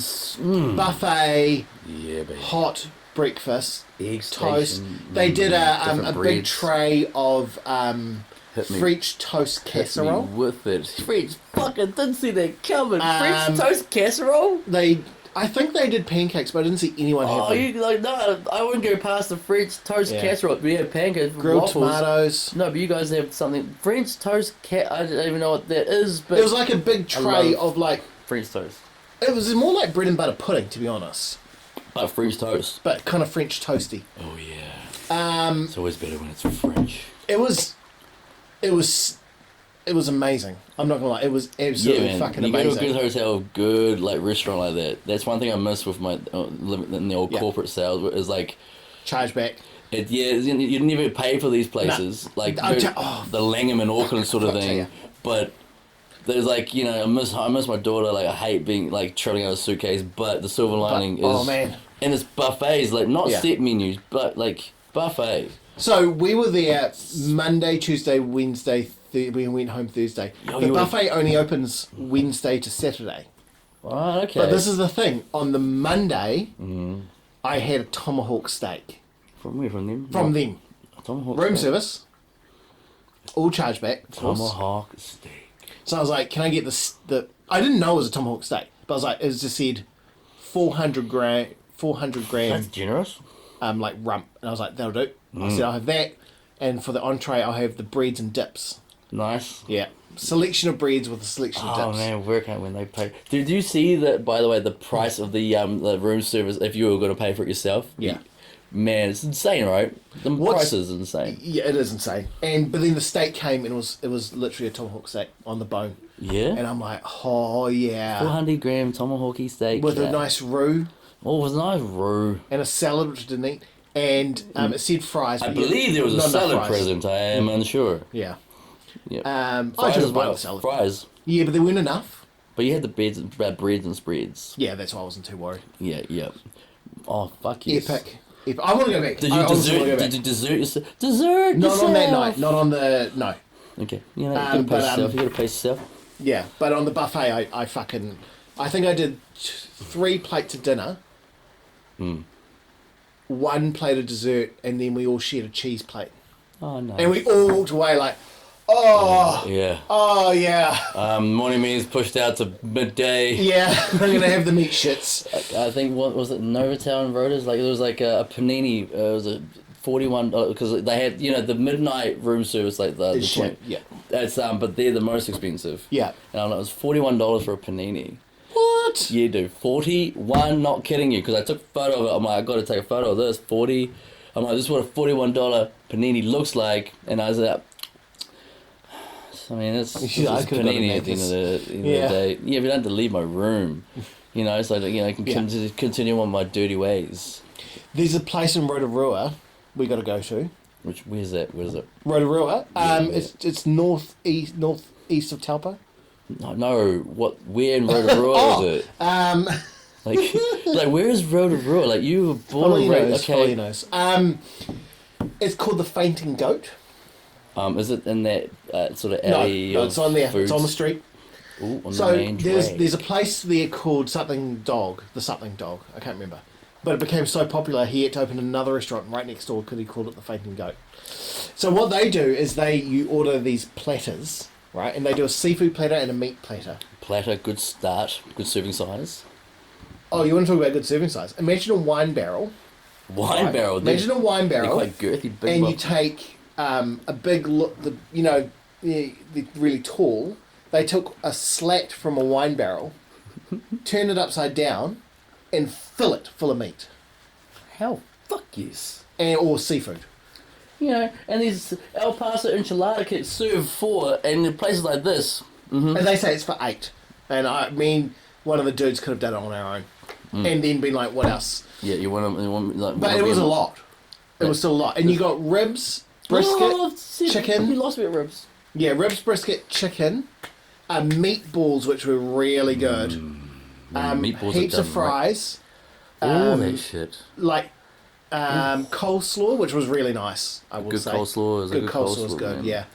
buffet, Yeah, baby. hot breakfast, Eggs, toast. bacon, They did a different big breads. tray of Hit me. French toast Hit me casserole. with it. French fucking didn't see that coming. French Um, toast casserole? I think they did pancakes, but I didn't see anyone have Oh, them. you like no? I wouldn't go past the French toast Yeah. casserole. We have pancakes, Grilled waffles. tomatoes. No, but you guys have something French toast. I don't even know what that is. But It was like a big tray love- of like. French toast. It was more like bread and butter pudding, to be honest, Like French toast. but kind of French toasty. Oh yeah. It's always better when it's French. It was amazing. I'm not gonna lie, it was absolutely fucking you amazing. go to a good hotel, good like restaurant like that. That's one thing I miss with my living in the old corporate sales is like. Charge back. You never pay for these places, like the Langham in Auckland sort of Fuck thing. yeah. But there's like I miss my daughter. Like I hate being like traveling out a suitcase. But the silver lining is man. and it's buffets, like not Yeah. set menus, but like buffet. So we were there Monday, Tuesday, Wednesday. We went home Thursday. Oh, The you were- buffet only opens Wednesday to Saturday. Oh, okay. But this is the thing. On the Monday, I had a tomahawk steak from where? From them? from them. Tomahawk Room steak. service. All charge back. Of course. Tomahawk steak. So I was like, "Can I get the?" I didn't know it was a tomahawk steak, but I was like, it just said 400 gram, That's generous. like rump, and I was like, "That'll do." I said, "I'll have that," and for the entree, I'll have the breads and dips. Nice. Yeah, selection of breads with a selection of Oh dips. man, work out when they pay. Did you see that? By the way, the price of the room service if you were going to pay for it yourself. Yeah. Man, it's insane, right? The price is insane. Yeah, it is insane. But then the steak came and it was literally a tomahawk steak on the bone, Yeah. and I'm like, "Oh yeah," 400-gram tomahawky steak. with yeah. a nice roux Oh, it was nice roux. and a salad which I didn't eat, and it said fries. I but believe there was a not enough salad fries. present. I am unsure. Yeah. Yeah. I Fries took a as bite well. of the salad. Fries. Yeah, but there weren't enough. But you had the breads and spreads. Yeah, that's why I wasn't too worried. Yeah, yeah. Oh, fuck yes. Epic. I want to go back. Did I you honestly wanna go back. did you dessert yourself? Dessert Not yourself. on that night. Not on the no. Okay. You know, you gotta pace yourself. You gotta pace yourself. Yeah, but on the buffet, I think I did 3 plates of dinner. 1 plate of dessert, and then we all shared a cheese plate. Oh no. And we all walked away like, oh, Yeah. oh yeah, Morning meals pushed out to midday. yeah. I'm gonna have the meat shits. I think what was it? Novatown Rotas. Like there was like a panini. It was a $41 because they had the midnight room service like the Shit, yeah. That's but they're the most expensive. Yeah. And I know it was $41 for a panini. What? Yeah, dude, 41. Not kidding you, because I took a photo of it. I'm like, I got to take a photo of this. 40. I'm like, this is what a $41 panini looks like, and I was like, I mean, it's Yeah, I could've got a panini at the end of the day. Yeah, but I had to leave my room, so that, I can continue on my dirty ways. There's a place in Rotorua we got to go to. Where's that? Where's it? Rotorua. Yeah. It's northeast of Taupo. No. Where in Rotorua is it? Like where is Rotorua? Like you were born and raised. Okay. It's called the Fainting Goat. Is it in that sort of alley? No, it's on there. Foods? It's on the street. Ooh, on So the main drag. there's a place there called Something Dog. The Something Dog. I can't remember. But it became so popular, he had to open another restaurant right next door because he called it the Fainting Goat. So what they do is you order these platters, right? And they do a seafood platter and a meat platter. Platter, good start, good serving size. Oh, you want to talk about good serving size? Imagine a wine barrel. Wine barrel. Imagine a wine barrel. They're quite girthy, big. And you take a big look. They're really tall. They took a slat from a wine barrel, turned it upside down, and fill it full of meat. Hell, fuck yes. Or seafood. You know, and these El Paso enchilada kits serve 4, and in places like this. Mm-hmm. And they say it's for 8. And I mean, one of the dudes could have done it on our own. And then been like, what else? Yeah, you want like... But it was a lot. It was still a lot. And you got ribs, brisket, chicken. We lost a bit of ribs. Yeah, ribs, brisket, chicken. Meatballs, which were really good. Meatballs heaps of fries. All that shit. Like coleslaw, which was really nice. I will say. Coleslaw is a good coleslaw. Was good. Man. Yeah.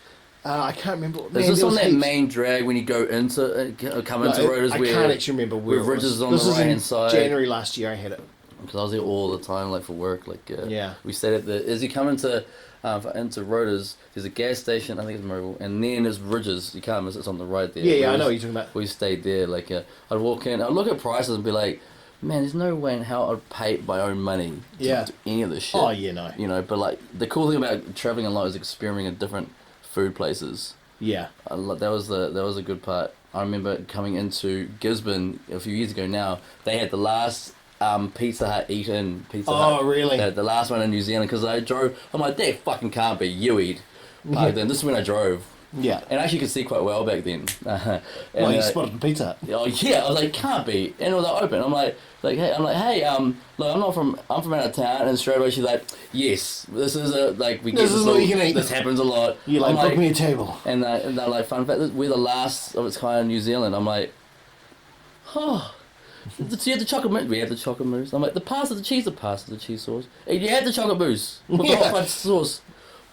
I can't remember. Is this on that main drag when you go into come into Rotas? I can't actually remember where it was. Ridges on the right hand side. January last year, I had it. Because I was there all the time, like for work. Like yeah. We stayed at as you come into Rotas, there's a gas station. I think it's Mobile, and then there's Ridges. You can't miss it. It's on the right there. Yeah, I know what you're talking about. We stayed there. Like I'd walk in, I'd look at prices and be like, man, there's no way in hell I'd pay my own money to do any of this shit. Oh yeah, no. You know, but like the cool thing about traveling a lot is experimenting at different food places. Yeah. That was a good part. I remember coming into Gisborne a few years ago now. They had the last Pizza Hut eat-in Pizza Hut. Oh, really? They had the last one in New Zealand because I drove. I'm like, that fucking can't be Ue'd. Then this is when I drove. Yeah. And I actually could see quite well back then. You spotted the Pizza Hut. Oh yeah, I was like, can't be. And it was like open. I'm like, hey, look, I'm from out of town, and straight away she's like, yes, this is we get this is what you can eat. This happens a lot. You book me a table. And they're like, fun fact, we're the last of its kind in New Zealand. I'm like, oh. So you had the chocolate mousse. We had the chocolate mousse. I'm like, the cheese sauce. And you had the chocolate mousse with the hot fudge sauce.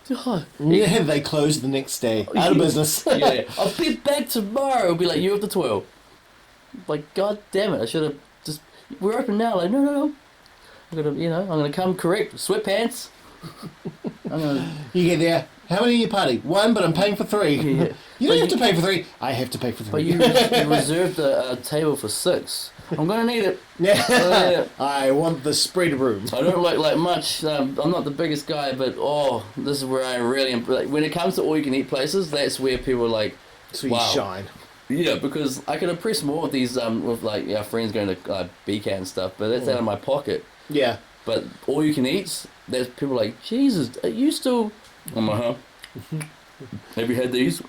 Oh, yeah, they closed the next day. Out of business. Yeah, I'll be back tomorrow. It'll be like, you have the 12. Like, god damn it, I should have just... We're open now. Like, no. I'm gonna come correct. Sweatpants. You get there. How many in your party? 1, but I'm paying for 3. Yeah. You don't have to pay for 3. I have to pay for 3. But you reserved a table for 6. I'm gonna need it. Yeah. I want the spread room. I don't look like much. I'm not the biggest guy, but this is where I really am. Like, when it comes to all you can eat places, that's where people are like, so you shine. Yeah, because I can impress more with these with like our friends going to BCAT and stuff, but that's out of my pocket. Yeah. But all you can eat, there's people like, Jesus, are you still? I'm like, huh? Have you had these?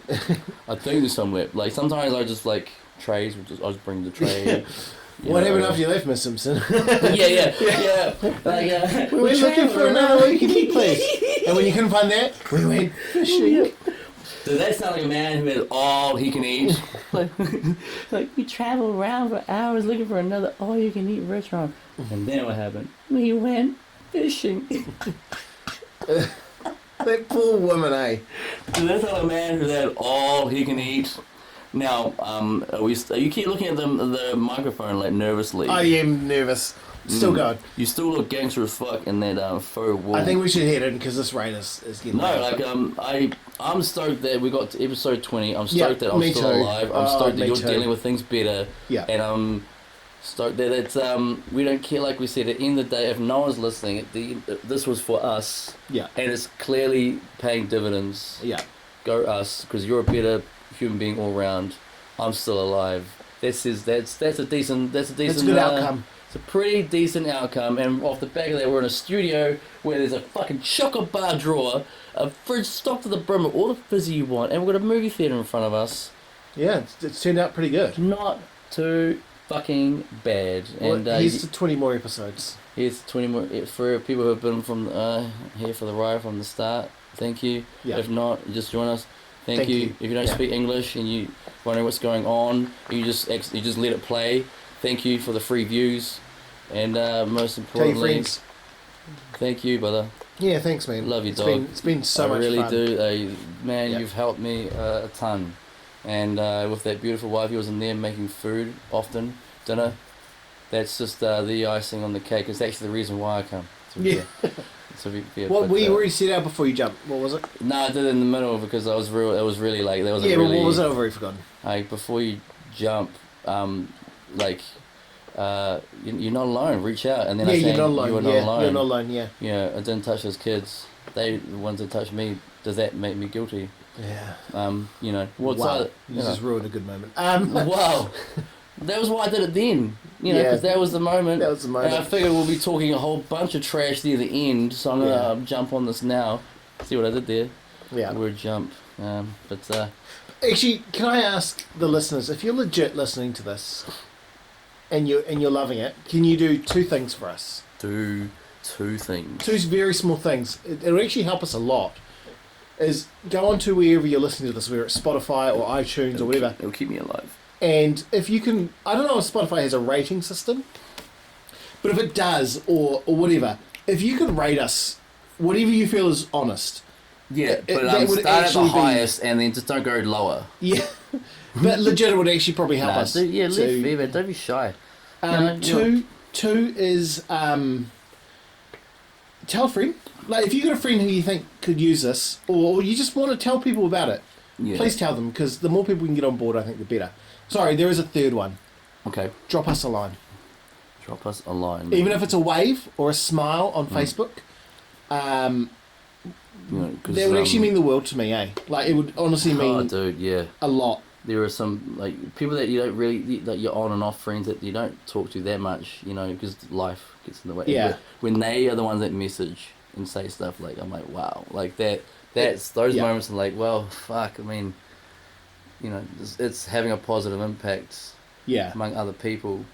I think there's somewhere. Like sometimes I just like trays. I just bring the tray. What happened after you left, Miss Simpson? yeah. Like, we were looking for another all you can eat place, and when you couldn't find that, we went fishing. Does that sound like a man who has all he can eat? like we travel around for hours looking for another all you can eat restaurant, and then what happened? We went fishing. That poor woman, eh? Does that sound like a man who had all he can eat? Now, you keep looking at the microphone like nervously. I am nervous. Still going. You still look gangster as fuck in that faux wool. I think we should head in because this rain is getting late. I'm stoked that we got to episode 20. I'm stoked that I'm still alive. I'm stoked that you're dealing with things better. Yeah. And I'm stoked that it's we don't care. Like we said, at the end of the day, if no one's listening, this was for us. Yeah. And it's clearly paying dividends. Yeah. Go us, because you're a better human being all round. I'm still alive. That's a decent. That's a good outcome. It's a pretty decent outcome, and off the back of that, we're in a studio where there's a fucking chocolate bar drawer, a fridge stocked to the brim with all the fizzy you want, and we've got a movie theatre in front of us. Yeah, it's turned out pretty good. Not too fucking bad. Well, and here's to 20 more episodes. Here's 20 more for people who have been from here for the ride from the start. Thank you. Yeah. If not, just join us. Thank you. you. If you don't speak English and you wondering what's going on, you just let it play. Thank you for the free views, and most Tell your importantly, friends. thank you, brother. Yeah, thanks, man. Love you, dog. It's been so much fun. I fun. really do. Man, you've helped me a ton. And with that beautiful wife who was in there making food often, dinner, that's just the icing on the cake. It's actually the reason why I come. Yeah. What were you already set out before you jumped? What was it? No, I did it in the middle because it was really like there was yeah, a really. But what was it? I've already forgotten. Like before you jump, you're not alone. Reach out, and then I you're not alone. you were not alone. You're not alone. Yeah. Yeah, I didn't touch those kids. They the ones that touched me. Does that make me guilty? Yeah. Wow. You just ruined a good moment. Wow. That was why I did it then. Because that was the moment. That was the moment. And I figured we'll be talking a whole bunch of trash near the end, so I'm gonna jump on this now. See what I did there? Yeah. Word jump. Actually, can I ask the listeners, if you're legit listening to this and you're loving it, can you do two things for us? Do two things. Two very small things. It'll actually help us a lot. Is go on to wherever you're listening to this, whether it's Spotify or iTunes or whatever. It'll keep me alive. And if you can, I don't know if Spotify has a rating system, but if it does, or whatever, if you could rate us, whatever you feel is honest. Yeah, but start at the highest and then just don't go lower. Yeah, but legit, it would actually probably help us. Don't be shy. Two is tell a friend. Like if you got a friend who you think could use this, or you just want to tell people about it, please tell them, because the more people we can get on board, I think the better. Sorry, there is a third one. Okay. Drop us a line. Drop us a line. Even if it's a wave or a smile on Facebook, that would actually mean the world to me, eh? Like it would honestly mean a lot. There are some like people that you don't really, that you're on and off friends that you don't talk to that much, because life gets in the way. Yeah. When they are the ones that message and say stuff like, I'm like, wow, like that's those moments. I'm like, well, fuck. I mean, it's having a positive impact. Yeah. Among other people,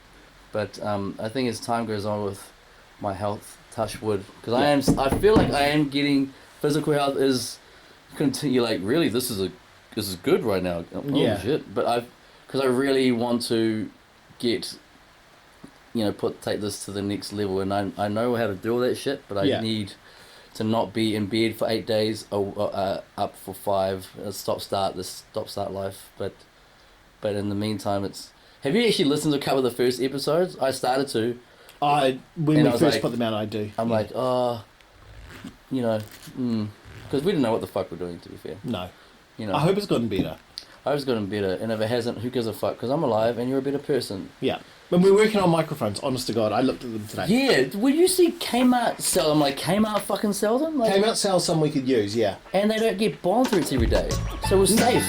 but I think as time goes on with my health, touch wood, because I feel like I am getting physical health is continue. Like really, this is good right now. Oh shit! But because I really want to get, take this to the next level, and I know how to do all that shit, but I need to not be in bed for 8 days, up for 5, stop start life. But in the meantime, it's. Have you actually listened to a couple of the first episodes? I started to. When we first put them out, I do. I'm like, because we didn't know what the fuck we're doing, to be fair. No. I hope it's gotten better. I hope it's gotten better, and if it hasn't, who gives a fuck? Because I'm alive, and you're a better person. Yeah. When we're working on microphones, honest to God, I looked at them today. Yeah, when you see Kmart sell them, like Kmart fucking sell them? Like, Kmart sells some we could use, yeah. And they don't get bomb threats every day, so we're safe.